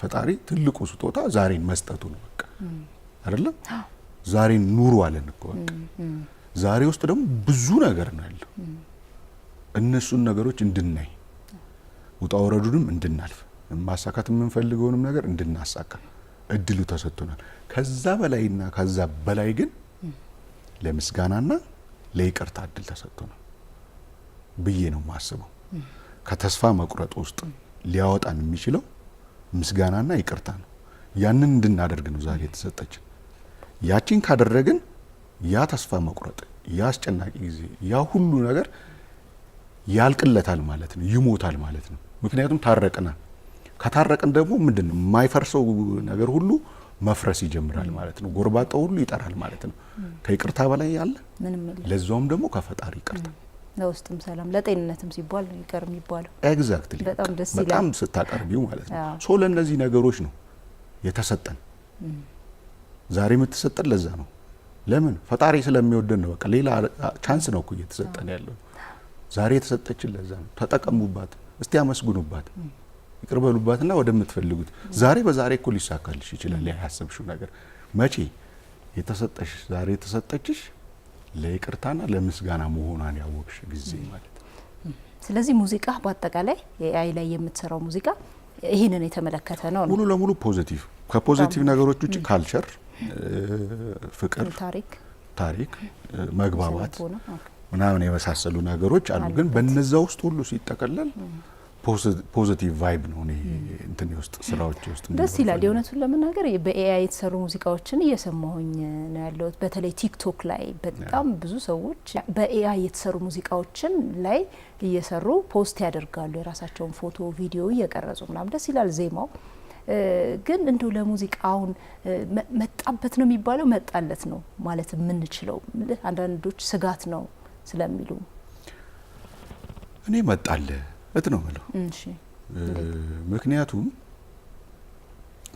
ፈጣሪ ትልቁ ስጦታ ዛሬን መስጠቱ ነው። በቃ አይደለም ዛሬን ኑሩ አለን እኮ በቃ ዛሬ ውስጥ ደግሞ ብዙ ነገር ነው ያለው። እነሱን ነገሮች እንድናይ ውጣ ወረዱንም እንድናልፍ ማሳካት የምንፈልገውንም ነገር እንድናሳካ እድሉ ተሰጥቶናል። ከዛ በላይና ከዛ በላይ ግን ለምስጋናና ለይቅርታ እድል ተሰጥቶናል ብዬ ነው ማስበው። ከተስፋ መቁረጥ ውስጥ ሊያወጣን የሚችለው ምስጋናና ይቅርታ ነው። ያንን እንድናደርግ ነው ዛሬ የተሰጠችን። ያቺን ካደረግን ያ ተስፋ መቁረጥ፣ ያ አስጨናቂ ጊዜ፣ ያ ሁሉ ነገር ያልቅለታል ማለት ነው፣ ይሞታል ማለት ነው። ምክንያቱም ታረቅና ከታረቅን ደግሞ ምንድነው የማይፈርሰው ነገር ሁሉ መፍረስ ይጀምራል ማለት ነው። ጎርባጣው ሁሉ ይጠራል ማለት ነው። ከይቅርታ በላይ ያለ ምንም የለም። ለዛውም ደግሞ ከፈጣሪ ይቅርታ ለውስጥም ሰላም ለጤንነትም ሲባል ነው ይቅር የሚባለው። ኤግዛክትሊ በጣም ደስ ይላል። በጣም ስታቀርቢው ማለት ነው። ሶ ለእነዚህ ነገሮች ነው የተሰጠን። ዛሬ የምትሰጠን ለዛ ነው። ለምን ፈጣሪ ስለሚወደን ነው። በቃ ሌላ ቻንስ ነው እኮ እየተሰጠን ያለው። ዛሬ የተሰጠችን ለዛ ነው። ተጠቀሙባት፣ እስቲ አመስግኑባት፣ ይቅር በሉባትና ወደምትፈልጉት ዛሬ በዛሬ እኮ ሊሳካልሽ ይችላል። ያሰብሽው ነገር መቼ የተሰጠሽ ዛሬ የተሰጠችሽ ለይቅርታና ለምስጋና መሆኗን ያወቅሽ ጊዜ ማለት ነው። ስለዚህ ሙዚቃ በአጠቃላይ ኤአይ ላይ የምትሰራው ሙዚቃ ይህንን የተመለከተ ነው። ሙሉ ለሙሉ ፖዚቲቭ፣ ከፖዚቲቭ ነገሮች ውጪ ካልቸር፣ ፍቅር፣ ታሪክ፣ መግባባት ምናምን የመሳሰሉ ነገሮች አሉ። ግን በነዛ ውስጥ ሁሉ ሲጠቀለል ፖዚቲቭ ቫይብ ነው። እኔ እንትን ውስጥ ስራዎች ውስጥ ደስ ይላል። የእውነቱን ለመናገር በኤአይ የተሰሩ ሙዚቃዎችን እየሰማሁኝ ነው ያለሁት። በተለይ ቲክቶክ ላይ በጣም ብዙ ሰዎች በኤአይ የተሰሩ ሙዚቃዎችን ላይ እየሰሩ ፖስት ያደርጋሉ። የራሳቸውን ፎቶ፣ ቪዲዮ እየቀረጹ ምናምን ደስ ይላል ዜማው። ግን እንደው ለሙዚቃውን መጣበት ነው የሚባለው መጣለት ነው ማለት የምንችለው? አንዳንዶች ስጋት ነው ስለሚሉ እኔ መጣለት ነው የምለው። ምክንያቱም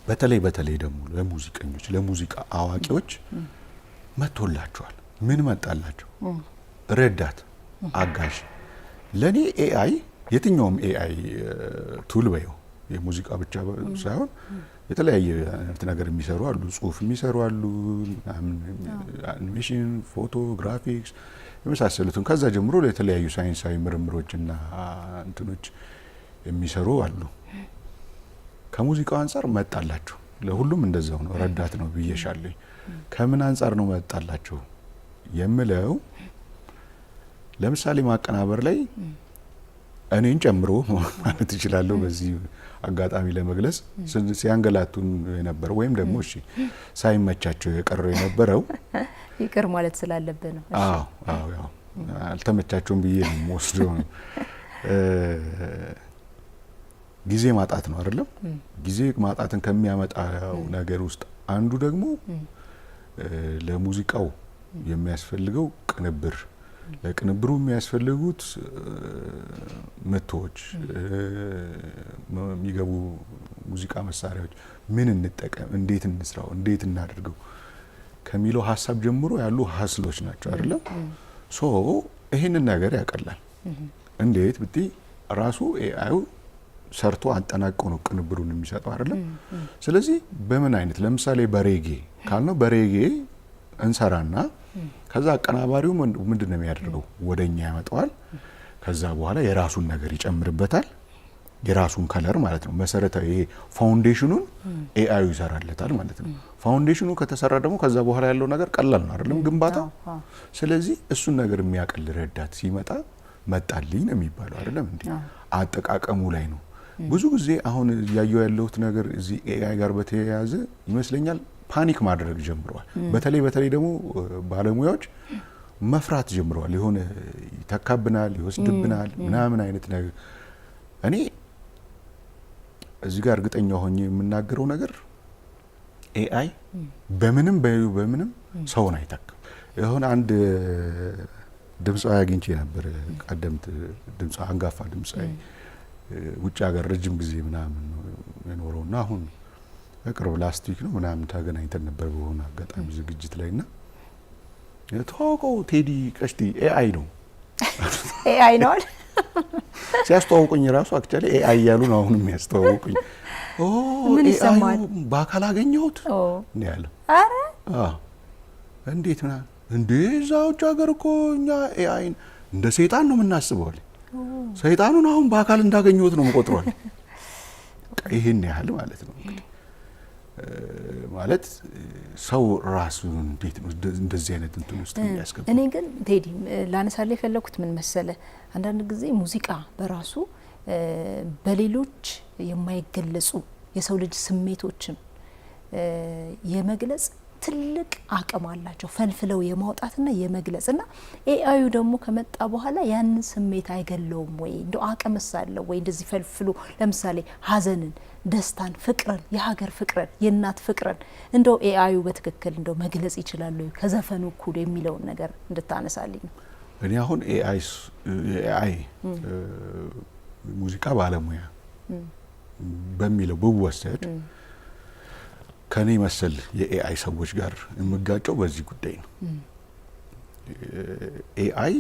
በተለይ ደግሞ ለሙዚቀኞች ለሙዚቃ አዋቂዎች መጥቶላቸዋል። ምን መጣላቸው? ረዳት፣ አጋዥ። ለኔ ኤአይ የትኛውም ኤአይ ቱል በየው የሙዚቃ ብቻ ሳይሆን የተለያየ አይነት ነገር የሚሰሩ አሉ። ጽሁፍ የሚሰሩ አሉ፣ አኒሜሽን፣ ፎቶ፣ ግራፊክስ የመሳሰሉትን ከዛ ጀምሮ ለተለያዩ ሳይንሳዊ ምርምሮችና እንትኖች የሚሰሩ አሉ። ከሙዚቃው አንፃር መጣላቸው ለሁሉም እንደዛው ነው። ረዳት ነው ብዬሻለሁ። ከምን አንፃር ነው መጣላቸው የምለው? ለምሳሌ ማቀናበር ላይ እኔን ጨምሮ ማለት እችላለሁ። በዚህ አጋጣሚ ለመግለጽ ሲያንገላቱን የነበረው ወይም ደግሞ እሺ ሳይመቻቸው የቀረው የነበረው ይቅር ማለት ስላለበት ነው። አዎ ያው አልተመቻቸውም ብዬ ነው የምወስደው። ጊዜ ማጣት ነው አይደለም? ጊዜ ማጣትን ከሚያመጣው ነገር ውስጥ አንዱ ደግሞ ለሙዚቃው የሚያስፈልገው ቅንብር፣ ለቅንብሩ የሚያስፈልጉት ምቶች፣ የሚገቡ ሙዚቃ መሳሪያዎች ምን እንጠቀም፣ እንዴት እንስራው፣ እንዴት እናደርገው ከሚለው ሀሳብ ጀምሮ ያሉ ሀስሎች ናቸው አይደለም? ሶ ይሄንን ነገር ያቀላል። እንዴት ብቲ ራሱ ኤአዩ ሰርቶ አጠናቆ ነው ቅንብሩን የሚሰጠው አይደለም? ስለዚህ በምን አይነት ለምሳሌ በሬጌ ካልነው በሬጌ እንሰራና ከዛ አቀናባሪው ምንድነው የሚያደርገው? ወደኛ ያመጣዋል። ከዛ በኋላ የራሱን ነገር ይጨምርበታል። የራሱን ከለር ማለት ነው። መሰረታዊ ይሄ ፋውንዴሽኑን ኤአዩ ይሰራለታል ማለት ነው። ፋውንዴሽኑ ከተሰራ ደግሞ ከዛ በኋላ ያለው ነገር ቀላል ነው አይደለም? ግንባታው። ስለዚህ እሱን ነገር የሚያቀል ረዳት ሲመጣ መጣልኝ ነው የሚባለው አይደለም እንዴ? አጠቃቀሙ ላይ ነው። ብዙ ጊዜ አሁን ያየው ያለሁት ነገር እዚህ ኤአይ ጋር በተያያዘ ይመስለኛል ፓኒክ ማድረግ ጀምረዋል። በተለይ ደግሞ ባለሙያዎች መፍራት ጀምረዋል። የሆነ ይተካብናል፣ ይወስድብናል ምናምን አይነት ነገር። እኔ እዚህ ጋር እርግጠኛ ሆኜ የምናገረው ነገር ኤአይ በምንም በምንም ሰውን አይተካም። ይሁን አንድ ድምጻዊ አግኝቼ ነበር ቀደምት ድምጻ አንጋፋ ድምጻዊ ውጭ ሀገር ረጅም ጊዜ ምናምን የኖረውና አሁን በቅርብ ላስት ዊክ ነው ምናምን ተገናኝተን ነበር በሆነ አጋጣሚ ዝግጅት ላይና የተዋወቀው ቴዲ ቀሽቲ ኤአይ ነው ኤአይ ነው ሲያስተዋውቁኝ ራሱ አክቹአሊ ኤአይ ያሉ ነው አሁን የሚያስተዋውቁኝ። ምን ይሰማል? በአካል አገኘሁት ነው ያለው። አረ እንዴት ና እንደዛውጭ ሀገር እኮ እኛ ኤአይን እንደ ሰይጣን ነው የምናስበው አለ። ሰይጣኑን አሁን በአካል እንዳገኘሁት ነው መቆጥሯል። ይሄን ያህል ማለት ነው እንግዲህ ማለት ሰው ራሱ እንዴት ነው እንደዚህ አይነት እንትን ውስጥ የሚያስገባው? እኔ ግን ቴዲ ላነሳለ የፈለኩት ምን መሰለ፣ አንዳንድ ጊዜ ሙዚቃ በራሱ በሌሎች የማይገለጹ የሰው ልጅ ስሜቶችን የመግለጽ ትልቅ አቅም አላቸው ፈልፍለው የማውጣትና የመግለጽና ኤአዩ ደግሞ ከመጣ በኋላ ያንን ስሜት አይገለውም ወይ? እንደው አቅምስ አለው ወይ? እንደዚህ ፈልፍሎ ለምሳሌ ሀዘንን፣ ደስታን፣ ፍቅርን፣ የሀገር ፍቅርን፣ የእናት ፍቅርን እንደው ኤአዩ በትክክል እንደው መግለጽ ይችላል ወይ ከዘፈኑ እኩል የሚለውን ነገር እንድታነሳልኝ ነው። እኔ አሁን ኤአይ ሙዚቃ ባለሙያ በሚለው ብወሰድ ከኔ መሰል የኤአይ ሰዎች ጋር የምጋጨው በዚህ ጉዳይ ነው። ኤአይ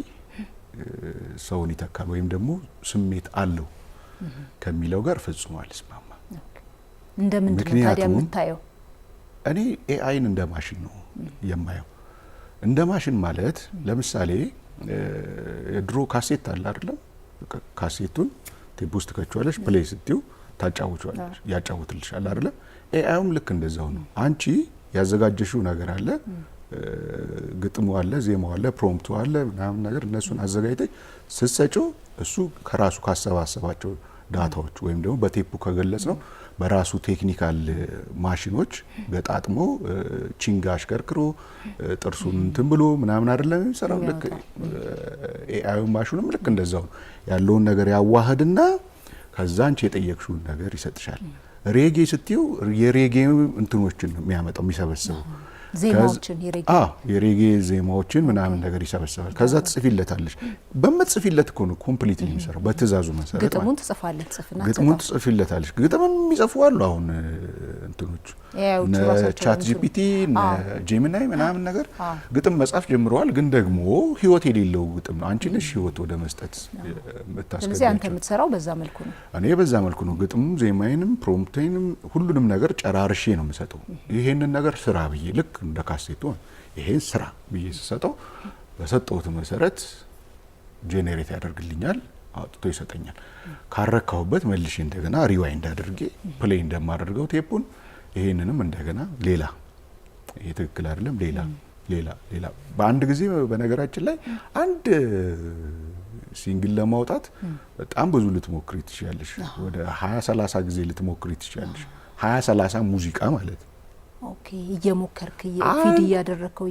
ሰውን ይተካል ወይም ደግሞ ስሜት አለው ከሚለው ጋር ፍጹም አልስማማ። እንደምንድን ነው ታዲያ የምታየው? እኔ ኤአይን እንደ ማሽን ነው የማየው። እንደ ማሽን ማለት ለምሳሌ የድሮ ካሴት አለ አይደለም? ካሴቱን ቴፕ ውስጥ ከቻለሽ ፕሌይ ስትዩ ታጫውቻለሽ፣ ያጫውትልሻል አይደለ? ኤአይም ልክ እንደዛው ነው። አንቺ ያዘጋጀሽው ነገር አለ፣ ግጥሙ አለ፣ ዜማው አለ፣ ፕሮምፕቱ አለ ምናምን ነገር እነሱን አዘጋጅተሽ ስትሰጪው እሱ ከራሱ ካሰባሰባቸው ዳታዎች ወይም ደግሞ በቴፑ ከገለጽ ነው በራሱ ቴክኒካል ማሽኖች ገጣጥሞ ቺንጋ አሽከርክሮ ጥርሱን እንትን ብሎ ምናምን አይደለም የሚሰራው። ልክ ኤአይ ማሽኑም ልክ እንደዛው ያለውን ነገር ያዋህድና ከዛ አንቺ የጠየቅሽውን ነገር ይሰጥሻል። ሬጌ ስትዩ የሬጌ እንትኖችን የሚያመጣው የሚሰበስበው ዜማዎችን የሬጌ ዜማዎችን ምናምን ነገር ይሰበስባል። ከዛ ትጽፊለታለሽ። በመጽፊለት እኮ ነው ኮምፕሊትሊ የሚሰራው በትእዛዙ መሰረት። ግጥሙን ትጽፋለህ ጽፍና ግጥሙን ትጽፊለታለሽ። ግጥምም የሚጽፉ አሉ አሁን እንትኖች ቻት ጂፒቲ ጄሚናይ ምናምን ነገር ግጥም መጻፍ ጀምረዋል። ግን ደግሞ ህይወት የሌለው ግጥም ነው። አንቺ ነሽ ህይወት ወደ መስጠት የምታስገድጂው። ስለዚህ አንተ የምትሰራው በዛ መልኩ ነው። እኔ በዛ መልኩ ነው ግጥሙ ዜማዬንም ፕሮምፕቴንም ሁሉንም ነገር ጨራርሼ ነው የምሰጠው። ይሄንን ነገር ስራ ብዬ ልክ እንደ ካሴቱ ይሄን ስራ ብዬ ስሰጠው በሰጠውት መሰረት ጄኔሬት ያደርግልኛል፣ አውጥቶ ይሰጠኛል። ካረካሁበት መልሼ እንደገና ሪዋይንድ አድርጌ ፕሌይ እንደማደርገው ቴፑን ይሄንንም እንደገና ሌላ ይሄ ትክክል አይደለም ሌላ በአንድ ጊዜ በነገራችን ላይ አንድ ሲንግል ለማውጣት በጣም ብዙ ልትሞክሪ ትችያለሽ። ወደ 20-30 ጊዜ ልትሞክሪ ትችያለሽ። 20-30 ሙዚቃ ማለት ነው። ኦኬ እየሞከርክ ፊድ እያደረከው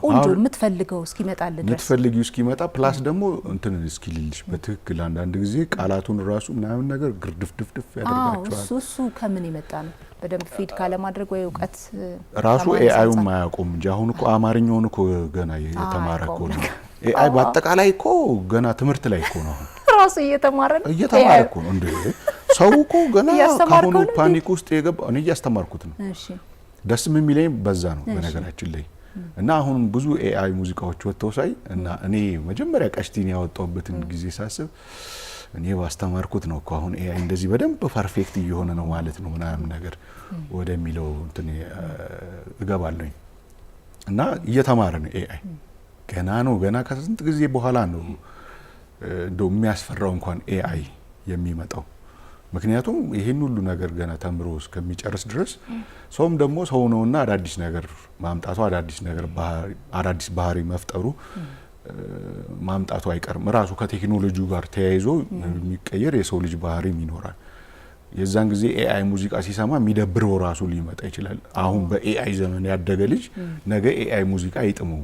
ቆንጆ የምትፈልገው እስኪመጣል ድረስ የምትፈልጊው እስኪመጣ ፕላስ ደግሞ እንትን እስኪልልሽ በትክክል አንዳንድ ጊዜ ቃላቱን ራሱ ምናምን ነገር ግርድፍድፍድፍ ያደርጋቸዋል። እሱ ከምን ይመጣ ነው? በደንብ ፊድ ካለ ማድረግ ወይ እውቀት ራሱ ኤአዩ ማያቆም እንጂ አሁን እኮ አማርኛውን እኮ ገና የተማረ እኮ ነው ኤአይ። በአጠቃላይ እኮ ገና ትምህርት ላይ እኮ ነው ራሱ እየተማረ እኮ ነው እንዴ ሰው እኮ ገና ካሁኑ ፓኒክ ውስጥ የገባው እኔ እያስተማርኩት ነው። እሺ ደስም የሚለኝ በዛ ነው በነገራችን ላይ። እና አሁን ብዙ ኤአይ ሙዚቃዎች ወጥተው ሳይ እና እኔ መጀመሪያ ቀሽቲን ያወጣውበትን ጊዜ ሳስብ እኔ ባስተማርኩት ነው እኮ አሁን ኤአይ እንደዚህ በደንብ ፐርፌክት እየሆነ ነው ማለት ነው ምናምን ነገር ወደሚለው እንትን እገባለሁ። እና እየተማረ ነው ኤአይ ገና ከስንት ጊዜ በኋላ ነው እንደው የሚያስፈራው እንኳን ኤአይ የሚመጣው። ምክንያቱም ይሄን ሁሉ ነገር ገና ተምሮ እስከሚጨርስ ድረስ ሰውም ደግሞ ሰው ነውና አዳዲስ ነገር ማምጣቱ አዳዲስ ባህሪ መፍጠሩ ማምጣቱ አይቀርም። ራሱ ከቴክኖሎጂው ጋር ተያይዞ የሚቀየር የሰው ልጅ ባህሪም ይኖራል። የዛን ጊዜ ኤአይ ሙዚቃ ሲሰማ የሚደብረው ራሱ ሊመጣ ይችላል። አሁን በኤአይ ዘመን ያደገ ልጅ ነገ ኤአይ ሙዚቃ ይጥመው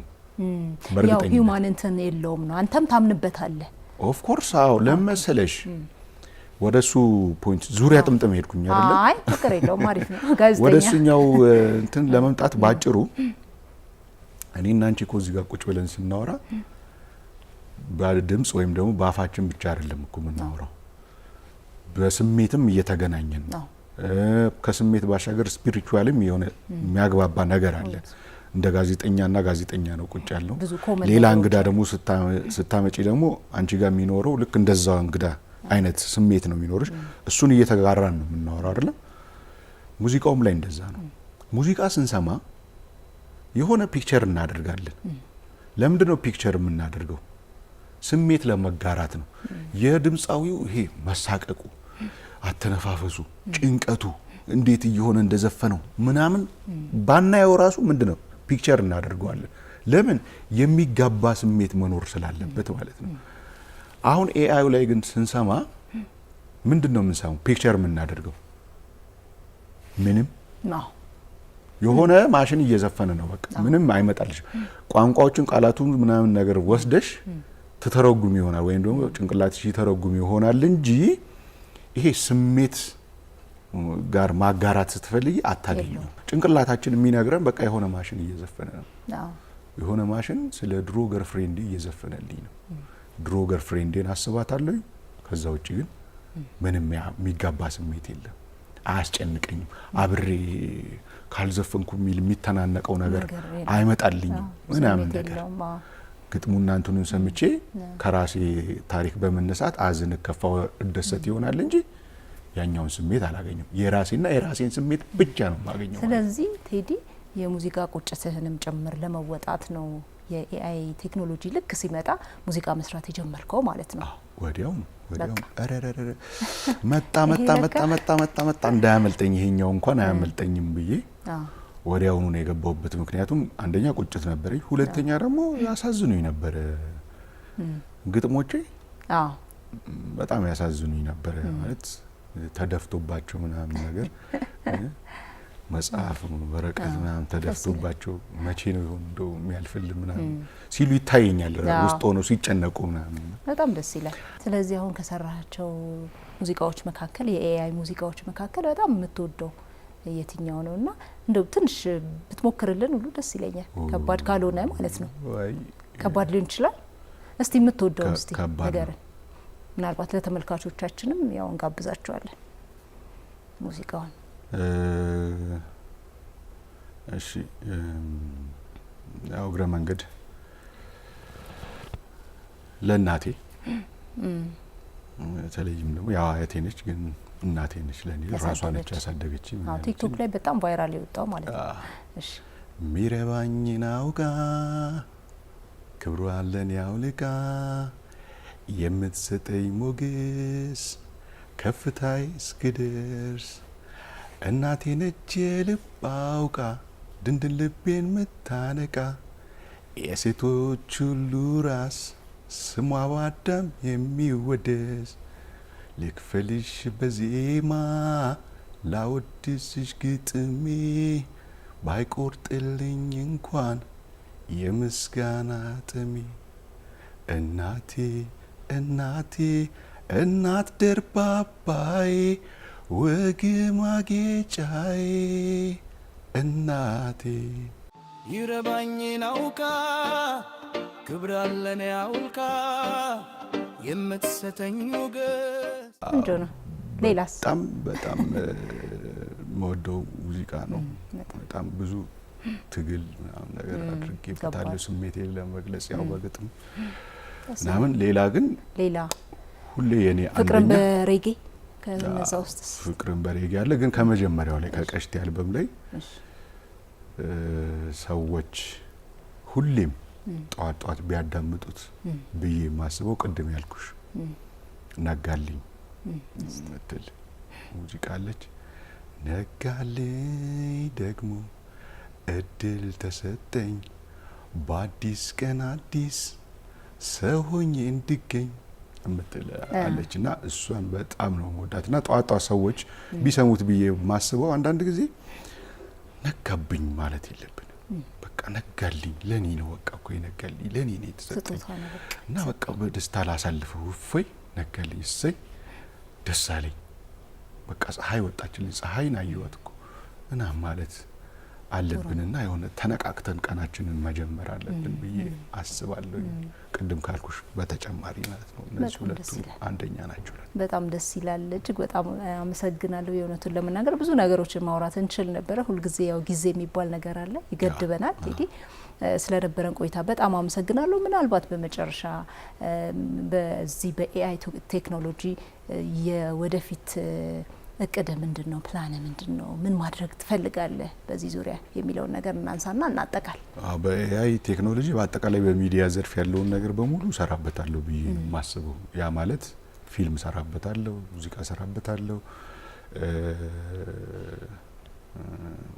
ያው ሂውማን እንትን የለውም ነው። አንተም ታምንበታለህ? ኦፍ ኮርስ አዎ። ለመሰለሽ ወደሱ ፖይንት ዙሪያ ጥምጥም ሄድኩኝ አይደል? አይ ፍቅር የለውም አሪፍ ነው ጋዜጠኛ ወደሱኛው እንትን ለመምጣት ባጭሩ እኔና አንቺ እኮ እዚህ ጋር ቁጭ ብለን ስናወራ በድምጽ ወይም ደግሞ በአፋችን ብቻ አይደለም እኮ የምናወራው፣ በስሜትም እየተገናኘን ነው። ከስሜት ባሻገር ስፒሪቹዋልም የሆነ የሚያግባባ ነገር አለ። እንደ ጋዜጠኛና ጋዜጠኛ ነው ቁጭ ያለው። ሌላ እንግዳ ደግሞ ስታመጪ ደግሞ አንቺ ጋር የሚኖረው ልክ እንደዛው እንግዳ አይነት ስሜት ነው የሚኖርሽ። እሱን እየተጋራን ነው የምናወራው አይደል? ሙዚቃውም ላይ እንደዛ ነው። ሙዚቃ ስንሰማ የሆነ ፒክቸር እናደርጋለን። ለምንድን ነው ፒክቸር የምናደርገው? ስሜት ለመጋራት ነው። የድምፃዊው ይሄ መሳቀቁ፣ አተነፋፈሱ፣ ጭንቀቱ እንዴት እየሆነ እንደዘፈነው ምናምን ባናየው ራሱ ምንድነው ፒክቸር እናደርገዋለን። ለምን? የሚጋባ ስሜት መኖር ስላለበት ማለት ነው። አሁን ኤአዩ ላይ ግን ስንሰማ ምንድነው የምንሰማው? ፒክቸር የምናደርገው ምንም ነው። የሆነ ማሽን እየዘፈነ ነው። በቃ ምንም አይመጣልሽ። ቋንቋዎችን ቃላቱን ምናምን ነገር ወስደሽ ተተረጉም ይሆናል ወይም ደግሞ ጭንቅላትሽ ይተረጉም ይሆናል እንጂ ይሄ ስሜት ጋር ማጋራት ስትፈልጊ አታገኙ። ጭንቅላታችን የሚነግረን በቃ የሆነ ማሽን እየዘፈነ ነው። የሆነ ማሽን ስለ ድሮ ገርፍሬንዴ እየዘፈነልኝ ነው። ድሮ ገርፍሬንዴን አስባታለሁ። ከዛ ውጪ ግን ምንም የሚጋባ ስሜት የለም። አያስጨንቀኝም። አብሬ ካልዘፈንኩ የሚተናነቀው ነገር አይመጣልኝም ምናምን ነገር ግጥሙና እንትኑን ሰምቼ ከራሴ ታሪክ በመነሳት አዝን ከፋው እደሰት ይሆናል እንጂ ያኛውን ስሜት አላገኘም። የራሴና የራሴን ስሜት ብቻ ነው ማገኘው። ስለዚህ ቴዲ የሙዚቃ ቁጭትህንም ጭምር ለመወጣት ነው የኤአይ ቴክኖሎጂ ልክ ሲመጣ ሙዚቃ መስራት የጀመርከው ማለት ነው። ወዲያው አረረረ መጣ እንዳያመልጠኝ ይሄኛው እንኳን አያመልጠኝም ብዬ ወዲያውኑ ነው የገባሁበት። ምክንያቱም አንደኛ ቁጭት ነበረኝ፣ ሁለተኛ ደግሞ ያሳዝኑኝ ነበር ግጥሞቼ። በጣም ያሳዝኑኝ ነበር ማለት ተደፍቶባቸው ምናምን ነገር መጽሐፍ ወረቀት ምናምን ተደፍቶባቸው መቼ ነው ይሆን እንደው የሚያልፍል ምናምን ሲሉ ይታየኛል። ውስጥ ሆነው ሲጨነቁ ምናምን በጣም ደስ ይላል። ስለዚህ አሁን ከሰራቸው ሙዚቃዎች መካከል የኤአይ ሙዚቃዎች መካከል በጣም የምትወደው የትኛው ነው? እና እንደው ትንሽ ብትሞክርልን ሁሉ ደስ ይለኛል። ከባድ ካልሆነ ማለት ነው። ከባድ ሊሆን ይችላል። እስቲ የምትወደው እስቲ ነገር ምናልባት ለተመልካቾቻችንም ያው እንጋብዛቸዋለን ሙዚቃውን። እሺ ያው እግረ መንገድ ለእናቴ በተለይም ደግሞ ያው አያቴ ነች፣ ግን እናቴ ነች ለኔ። ራሷ ነች ያሳደገችኝ። ቲክቶክ ላይ በጣም ቫይራል የወጣው ማለት ነው። እሺ ሚረባኝን አውቃ ክብሩ አለን ያውልቃ የምትሰጠኝ ሞገስ ከፍታይ እስክደርስ እናቴ ነች የልብ አውቃ ድንድን ልቤን ምታነቃ የሴቶች ሁሉ ራስ ስሟ ባዳም የሚወደስ ልክፈልሽ በዜማ ላወድስሽ ግጥሜ ባይቆርጥልኝ እንኳን የምስጋና ጥሜ እናቴ እናቴ እናት ደርባባዬ ወግ ማጌጫዬ እናቴ ይረባኝን አውቃ ክብር አለን ያውልቃ የምትሰጠኝ ሞገስ እንጆ ነው። ሌላስ? በጣም የምወደው ሙዚቃ ነው። በጣም ብዙ ትግል ምናምን ነገር አድርጌበታለሁ ስሜቴን ለመግለጽ ያው በግጥም ምናምን። ሌላ ግን ሁሌ የኔ ፍቅርን በሬጌ ከነዛ ውስጥ ፍቅርን በሬጌ አለ። ግን ከመጀመሪያው ላይ ከቀሽቴ አልበም ላይ ሰዎች ሁሌም ጧት ቢያዳምጡት ብዬ የማስበው ቅድም ያልኩሽ ነጋልኝ ምትል ሙዚቃ አለች። ነጋልኝ ደግሞ እድል ተሰጠኝ በአዲስ ቀን አዲስ ሰው ሆኜ እንድገኝ ምትል አለች እና እሷን በጣም ነው ወዳትና ጧት ሰዎች ቢሰሙት ብዬ ማስበው አንዳንድ ጊዜ ነጋብኝ ማለት የለብንም። በቃ ነጋልኝ ለኔ ነው። በቃ እኮ ነጋልኝ ለኔ ነው የተሰጠኝ እና በቃ በደስታ ላሳልፈው። እፎይ ነጋልኝ እሰይ ደስ አለኝ። በቃ ፀሐይ ወጣችልኝ፣ ፀሐይን አየኋት እኮ እና ማለት አለብንና የሆነ ተነቃቅተን ቀናችንን መጀመር አለብን ብዬ አስባለሁ። ቅድም ካልኩሽ በተጨማሪ ማለት ነው እነዚህ ሁለቱ አንደኛ ናቸው። በጣም ደስ ይላል። እጅግ በጣም አመሰግናለሁ። የእውነቱን ለመናገር ብዙ ነገሮችን ማውራት እንችል ነበረ። ሁልጊዜ ያው ጊዜ የሚባል ነገር አለ፣ ይገድበናል። እንግዲህ ስለነበረን ቆይታ በጣም አመሰግናለሁ። ምናልባት በመጨረሻ በዚህ በኤአይ ቴክኖሎጂ የወደፊት እቅድ ምንድነው? ፕላን ምንድነው? ምን ማድረግ ትፈልጋለህ በዚህ ዙሪያ የሚለውን ነገር እናንሳና እናጠቃል። በኤአይ ቴክኖሎጂ በአጠቃላይ በሚዲያ ዘርፍ ያለውን ነገር በሙሉ ሰራበታለሁ ብዬ ማስበው። ያ ማለት ፊልም ሰራበታለሁ፣ ሙዚቃ ሰራበታለሁ፣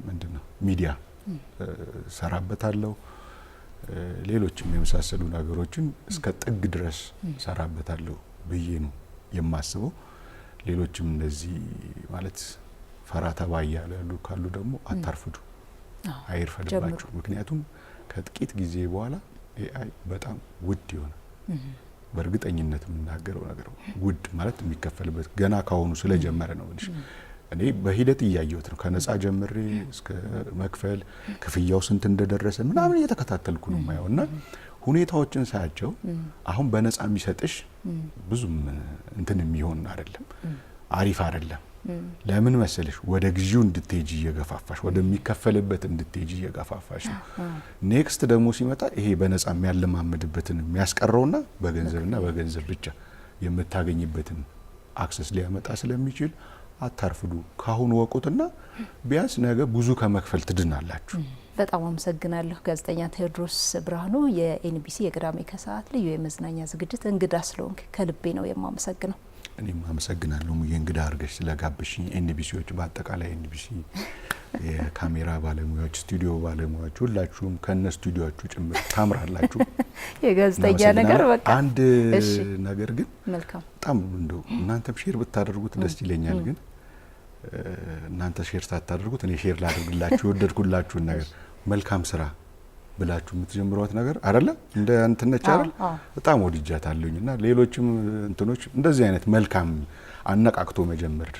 ምንድነው ሚዲያ ሰራበታለሁ፣ ሌሎችም የመሳሰሉ ነገሮችን እስከ ጥግ ድረስ ሰራበታለሁ ብዬ ነው የማስበው። ሌሎችም እንደዚህ ማለት ፈራ ተባ ያሉ ካሉ ደግሞ አታርፍዱ፣ አይርፈድባችሁ። ምክንያቱም ከጥቂት ጊዜ በኋላ ኤአይ በጣም ውድ ይሆናል። በእርግጠኝነት የምናገረው ነገር ውድ ማለት የሚከፈልበት ገና ካሁኑ ስለጀመረ ነው እንጂ እኔ በሂደት እያየሁት ነው። ከነጻ ጀምሬ እስከ መክፈል ክፍያው ስንት እንደደረሰ ምናምን እየተከታተልኩ ነው ማየው እና ሁኔታዎችን ሳያቸው አሁን በነጻ የሚሰጥሽ ብዙም እንትን የሚሆን አይደለም፣ አሪፍ አይደለም። ለምን መሰለሽ? ወደ ግዢው እንድትሄጂ እየገፋፋሽ፣ ወደሚከፈልበት እንድትሄጂ እየገፋፋሽ ነው። ኔክስት ደግሞ ሲመጣ ይሄ በነጻ የሚያለማምድበትን የሚያስቀረውና በገንዘብና በገንዘብ ብቻ የምታገኝበትን አክሰስ ሊያመጣ ስለሚችል አታርፍዱ፣ ካሁን ወቁትና ቢያንስ ነገ ብዙ ከመክፈል ትድናላችሁ። በጣም አመሰግናለሁ ጋዜጠኛ ቴዎድሮስ ብርሃኑ፣ የኤንቢሲ የቅዳሜ ከሰዓት ልዩ የመዝናኛ ዝግጅት እንግዳ ስለሆንክ ከልቤ ነው የማመሰግነው። እኔም አመሰግናለሁ ሙዬ፣ እንግዳ አድርገሽ ስለጋበሽኝ። ኤንቢሲዎች በአጠቃላይ ኤንቢሲ የካሜራ ባለሙያዎች፣ ስቱዲዮ ባለሙያዎች ሁላችሁም ከነ ስቱዲዮአችሁ ጭምር ታምራላችሁ። የጋዜጠኛ ነገር በቃ አንድ ነገር ግን መልካም በጣም እንደው እናንተም ሼር ብታደርጉት ደስ ይለኛል። ግን እናንተ ሼር ሳታደርጉት እኔ ሼር ላድርግላችሁ የወደድኩላችሁን ነገር መልካም ስራ ብላችሁ የምትጀምሩት ነገር አይደለ እንደ እንትነች አይደል በጣም ወድጃታለሁኝና ሌሎችም እንትኖች እንደዚህ አይነት መልካም አነቃቅቶ መጀመር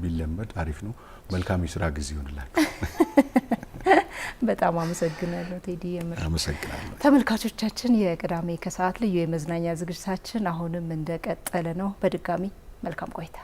ቢለመድ አሪፍ ነው። መልካም የስራ ጊዜ ይሆንላችሁ። በጣም አመሰግናለሁ ቴዲ። አመሰግናለሁ። ተመልካቾቻችን የቅዳሜ ከሰዓት ልዩ የመዝናኛ ዝግጅታችን አሁንም እንደቀጠለ ነው። በድጋሚ መልካም ቆይታ።